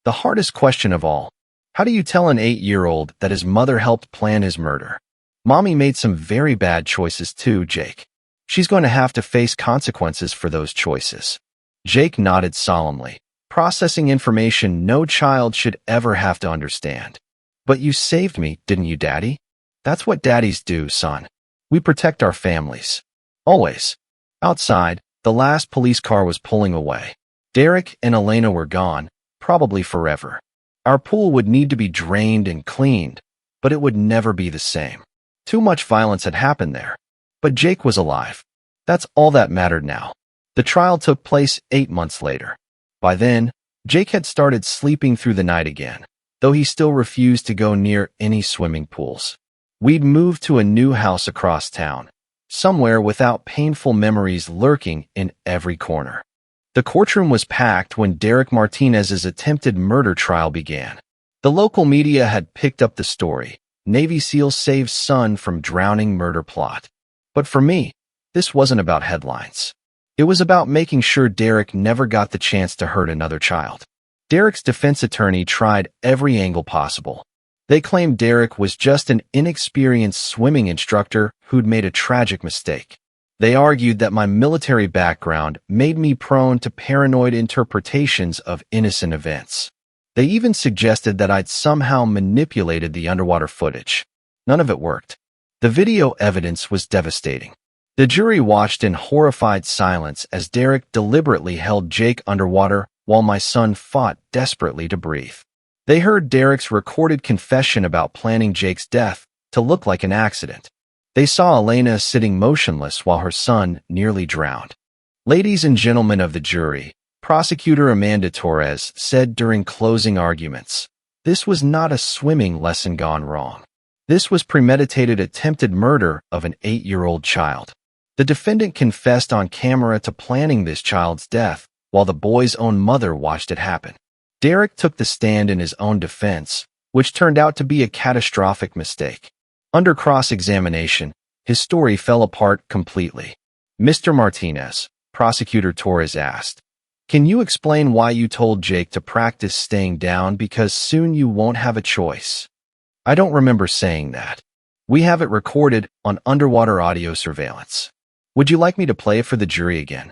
The hardest question of all. How do you tell an 8-year-old that his mother helped plan his murder? Mommy made some very bad choices too, Jake. She's going to have to face consequences for those choices. Jake nodded solemnly, processing information no child should ever have to understand. But you saved me, didn't you, Daddy? That's what daddies do, son. We protect our families. Always. Outside, the last police car was pulling away. Derek and Elena were gone, probably forever. Our pool would need to be drained and cleaned, but it would never be the same. Too much violence had happened there. But Jake was alive. That's all that mattered now. The trial took place 8 months later. By then, Jake had started sleeping through the night again, though he still refused to go near any swimming pools. We'd moved to a new house across town, somewhere without painful memories lurking in every corner. The courtroom was packed when Derek Martinez's attempted murder trial began. The local media had picked up the story. Navy SEAL saves son from drowning murder plot. But for me, this wasn't about headlines. It was about making sure Derek never got the chance to hurt another child. Derek's defense attorney tried every angle possible. They claimed Derek was just an inexperienced swimming instructor who'd made a tragic mistake. They argued that my military background made me prone to paranoid interpretations of innocent events. They even suggested that I'd somehow manipulated the underwater footage. None of it worked. The video evidence was devastating. The jury watched in horrified silence as Derek deliberately held Jake underwater while my son fought desperately to breathe. They heard Derek's recorded confession about planning Jake's death to look like an accident. They saw Elena sitting motionless while her son nearly drowned. Ladies and gentlemen of the jury, Prosecutor Amanda Torres said during closing arguments, this was not a swimming lesson gone wrong. This was premeditated attempted murder of an 8-year-old child. The defendant confessed on camera to planning this child's death while the boy's own mother watched it happen. Derek took the stand in his own defense, which turned out to be a catastrophic mistake. Under cross-examination, his story fell apart completely. Mr. Martinez, Prosecutor Torres asked, can you explain why you told Jake to practice staying down because soon you won't have a choice? I don't remember saying that. We have it recorded on underwater audio surveillance. Would you like me to play it for the jury again?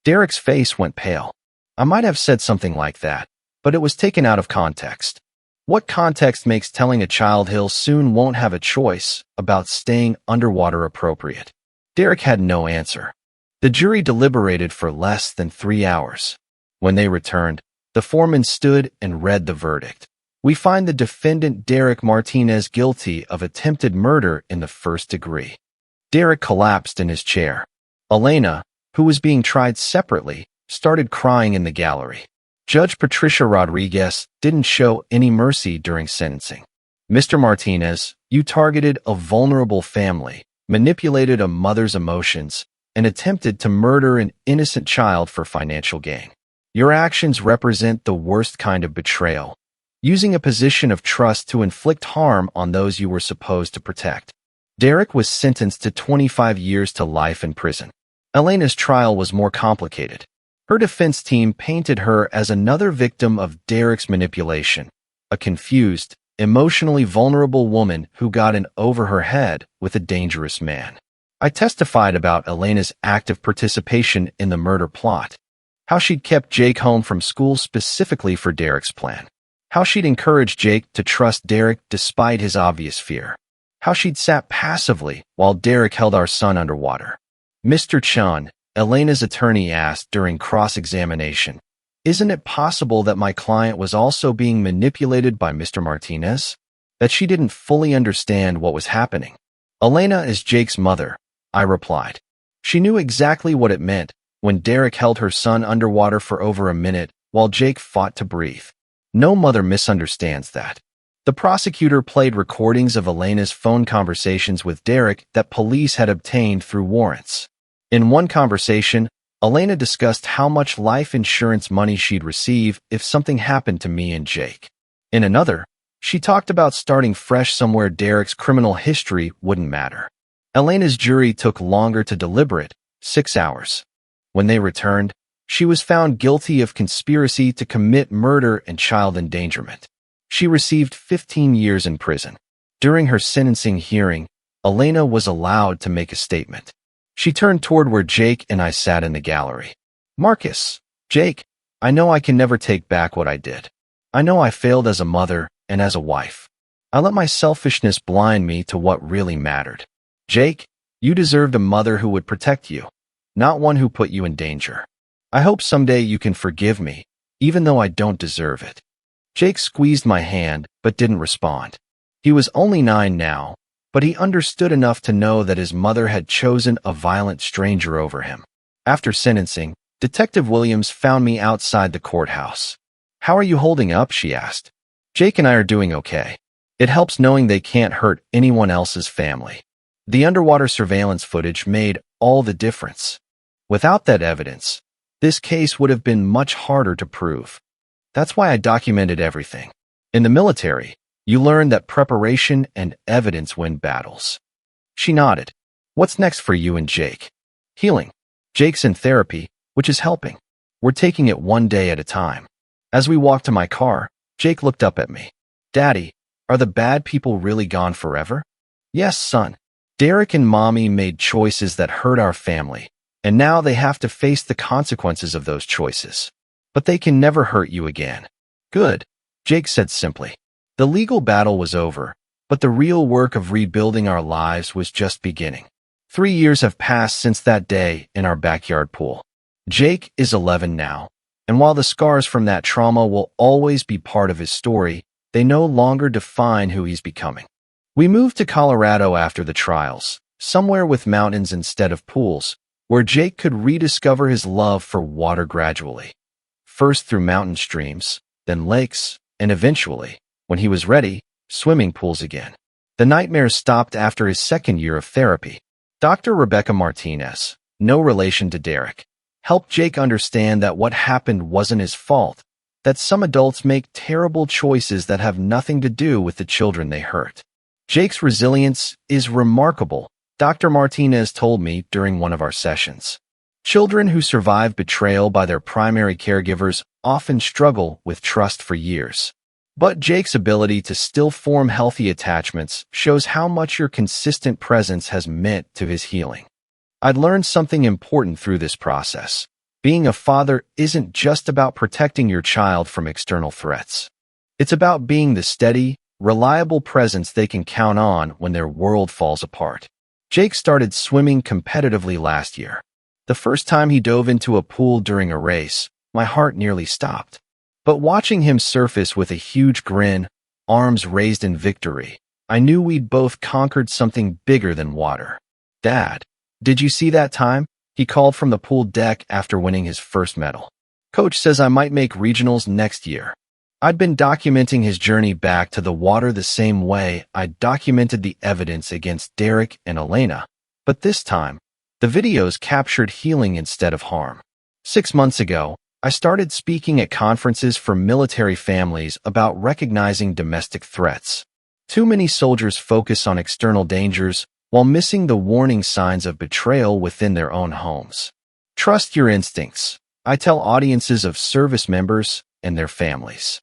Derek's face went pale. I might have said something like that, but it was taken out of context. What context makes telling a child he'll soon won't have a choice about staying underwater appropriate? Derek had no answer. The jury deliberated for less than 3 hours. When they returned, the foreman stood and read the verdict. We find the defendant Derek Martinez guilty of attempted murder in the first degree. Derek collapsed in his chair. Elena, who was being tried separately, started crying in the gallery. Judge Patricia Rodriguez didn't show any mercy during sentencing. Mr. Martinez, you targeted a vulnerable family, manipulated a mother's emotions, and attempted to murder an innocent child for financial gain. Your actions represent the worst kind of betrayal, using a position of trust to inflict harm on those you were supposed to protect. Derek was sentenced to 25 years to life in prison. Elena's trial was more complicated. Her defense team painted her as another victim of Derek's manipulation, a confused, emotionally vulnerable woman who got in over her head with a dangerous man. I testified about Elena's active participation in the murder plot, how she'd kept Jake home from school specifically for Derek's plan, how she'd encouraged Jake to trust Derek despite his obvious fear, how she'd sat passively while Derek held our son underwater. Mr. Chun, Elena's attorney asked during cross-examination, isn't it possible that my client was also being manipulated by Mr. Martinez? That she didn't fully understand what was happening? Elena is Jake's mother, I replied. She knew exactly what it meant when Derek held her son underwater for over a minute while Jake fought to breathe. No mother misunderstands that. The prosecutor played recordings of Elena's phone conversations with Derek that police had obtained through warrants. In one conversation, Elena discussed how much life insurance money she'd receive if something happened to me and Jake. In another, she talked about starting fresh somewhere Derek's criminal history wouldn't matter. Elena's jury took longer to deliberate, 6 hours. When they returned, she was found guilty of conspiracy to commit murder and child endangerment. She received 15 years in prison. During her sentencing hearing, Elena was allowed to make a statement. She turned toward where Jake and I sat in the gallery. Marcus, Jake, I know I can never take back what I did. I know I failed as a mother and as a wife. I let my selfishness blind me to what really mattered. Jake, you deserved a mother who would protect you, not one who put you in danger. I hope someday you can forgive me, even though I don't deserve it. Jake squeezed my hand but didn't respond. He was only 9 now, but he understood enough to know that his mother had chosen a violent stranger over him. After sentencing, Detective Williams found me outside the courthouse. How are you holding up? She asked. Jake and I are doing okay. It helps knowing they can't hurt anyone else's family. The underwater surveillance footage made all the difference. Without that evidence, this case would have been much harder to prove. That's why I documented everything. In the military, you learn that preparation and evidence win battles. She nodded. What's next for you and Jake? Healing. Jake's in therapy, which is helping. We're taking it one day at a time. As we walked to my car, Jake looked up at me. Daddy, are the bad people really gone forever? Yes, son. Derek and Mommy made choices that hurt our family, and now they have to face the consequences of those choices. But they can never hurt you again. Good, Jake said simply. The legal battle was over, but the real work of rebuilding our lives was just beginning. 3 years have passed since that day in our backyard pool. Jake is 11 now, and while the scars from that trauma will always be part of his story, they no longer define who he's becoming. We moved to Colorado after the trials, somewhere with mountains instead of pools, where Jake could rediscover his love for water gradually. First through mountain streams, then lakes, and eventually, when he was ready, swimming pools again. The nightmares stopped after his second year of therapy. Dr. Rebecca Martinez, no relation to Derek, helped Jake understand that what happened wasn't his fault, that some adults make terrible choices that have nothing to do with the children they hurt. Jake's resilience is remarkable, Dr. Martinez told me during one of our sessions. Children who survive betrayal by their primary caregivers often struggle with trust for years. But Jake's ability to still form healthy attachments shows how much your consistent presence has meant to his healing. I'd learned something important through this process. Being a father isn't just about protecting your child from external threats. It's about being the steady, reliable presence they can count on when their world falls apart. Jake started swimming competitively last year. The first time he dove into a pool during a race, my heart nearly stopped. But watching him surface with a huge grin, arms raised in victory, I knew we'd both conquered something bigger than water. "Dad, did you see that time?" he called from the pool deck after winning his first medal. "Coach says I might make regionals next year." I'd been documenting his journey back to the water the same way I documented the evidence against Derek and Elena, but this time, the videos captured healing instead of harm. 6 months ago, I started speaking at conferences for military families about recognizing domestic threats. Too many soldiers focus on external dangers while missing the warning signs of betrayal within their own homes. Trust your instincts, I tell audiences of service members and their families.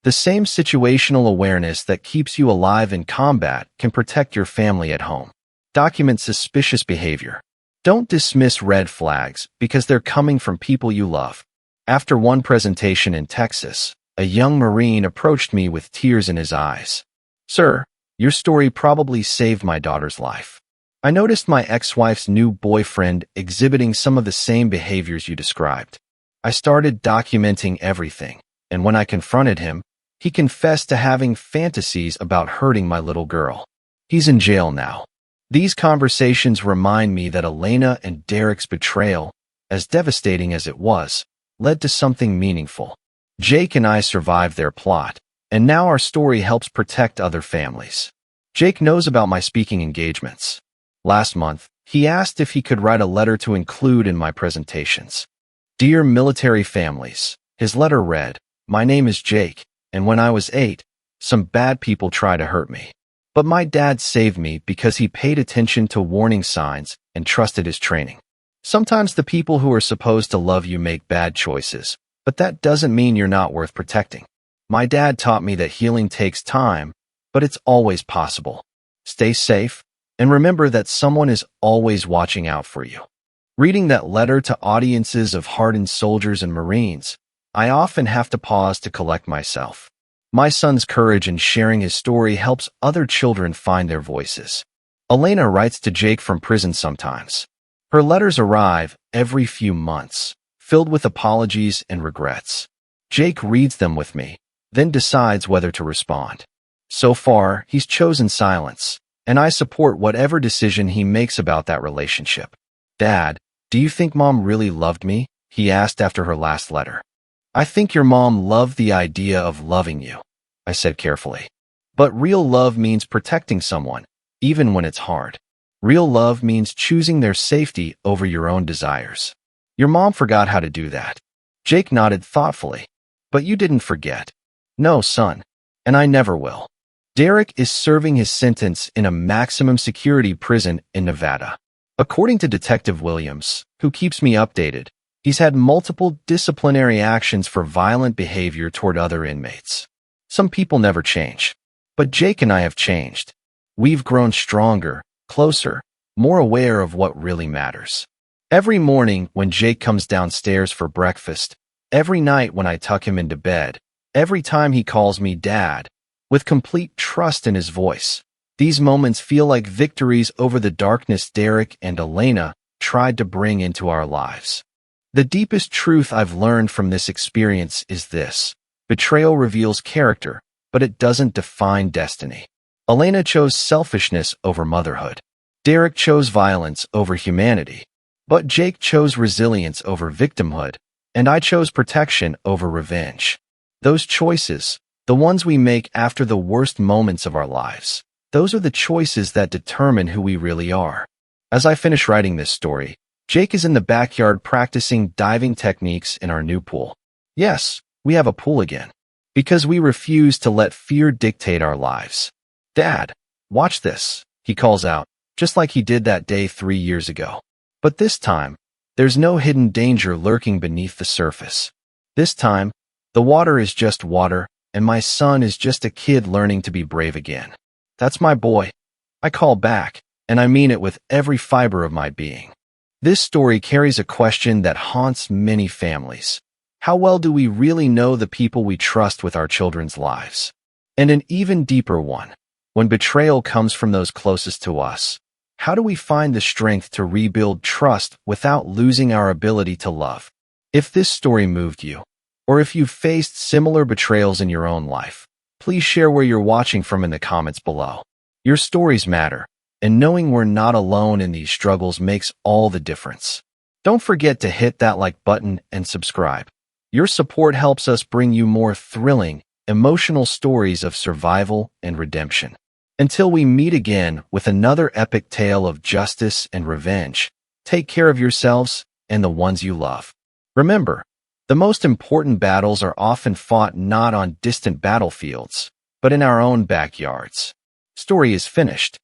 The same situational awareness that keeps you alive in combat can protect your family at home. Document suspicious behavior. Don't dismiss red flags because they're coming from people you love. After one presentation in Texas, a young Marine approached me with tears in his eyes. "Sir, your story probably saved my daughter's life. I noticed my ex-wife's new boyfriend exhibiting some of the same behaviors you described. I started documenting everything, and when I confronted him, he confessed to having fantasies about hurting my little girl. He's in jail now." These conversations remind me that Elena and Derek's betrayal, as devastating as it was, led to something meaningful. Jake and I survived their plot, and now our story helps protect other families. Jake knows about my speaking engagements. Last month, he asked if he could write a letter to include in my presentations. "Dear military families," his letter read, "My name is Jake, and when I was 8, some bad people tried to hurt me. But my dad saved me because he paid attention to warning signs and trusted his training. Sometimes the people who are supposed to love you make bad choices, but that doesn't mean you're not worth protecting. My dad taught me that healing takes time, but it's always possible. Stay safe, and remember that someone is always watching out for you." Reading that letter to audiences of hardened soldiers and Marines, I often have to pause to collect myself. My son's courage in sharing his story helps other children find their voices. Elena writes to Jake from prison sometimes. Her letters arrive every few months, filled with apologies and regrets. Jake reads them with me, then decides whether to respond. So far, he's chosen silence, and I support whatever decision he makes about that relationship. "Dad, do you think Mom really loved me?" he asked after her last letter. "I think your mom loved the idea of loving you," I said carefully. "But real love means protecting someone, even when it's hard. Real love means choosing their safety over your own desires. Your mom forgot how to do that." Jake nodded thoughtfully. "But you didn't forget." "No, son, and I never will." Derek is serving his sentence in a maximum security prison in Nevada. According to Detective Williams, who keeps me updated, he's had multiple disciplinary actions for violent behavior toward other inmates. Some people never change. But Jake and I have changed. We've grown stronger, closer, more aware of what really matters. Every morning when Jake comes downstairs for breakfast, every night when I tuck him into bed, every time he calls me Dad, with complete trust in his voice, These moments feel like victories over the darkness Derek and Elena tried to bring into our lives. The deepest truth I've learned from this experience is this: betrayal reveals character, but it doesn't define destiny. Elena chose selfishness over motherhood. Derek chose violence over humanity. But Jake chose resilience over victimhood, and I chose protection over revenge. Those choices, the ones we make after the worst moments of our lives, those are the choices that determine who we really are. As I finish writing this story, Jake is in the backyard practicing diving techniques in our new pool. Yes, we have a pool again. Because we refuse to let fear dictate our lives. "Dad, watch this," he calls out, just like he did that day 3 years ago. But this time, there's no hidden danger lurking beneath the surface. This time, the water is just water, and my son is just a kid learning to be brave again. "That's my boy," I call back, and I mean it with every fiber of my being. This story carries a question that haunts many families. How well do we really know the people we trust with our children's lives? And an even deeper one: when betrayal comes from those closest to us, how do we find the strength to rebuild trust without losing our ability to love? If this story moved you, or if you've faced similar betrayals in your own life, please share where you're watching from in the comments below. Your stories matter, and knowing we're not alone in these struggles makes all the difference. Don't forget to hit that like button and subscribe. Your support helps us bring you more thrilling, emotional stories of survival and redemption. Until we meet again with another epic tale of justice and revenge, take care of yourselves and the ones you love. Remember, the most important battles are often fought not on distant battlefields, but in our own backyards. Story is finished.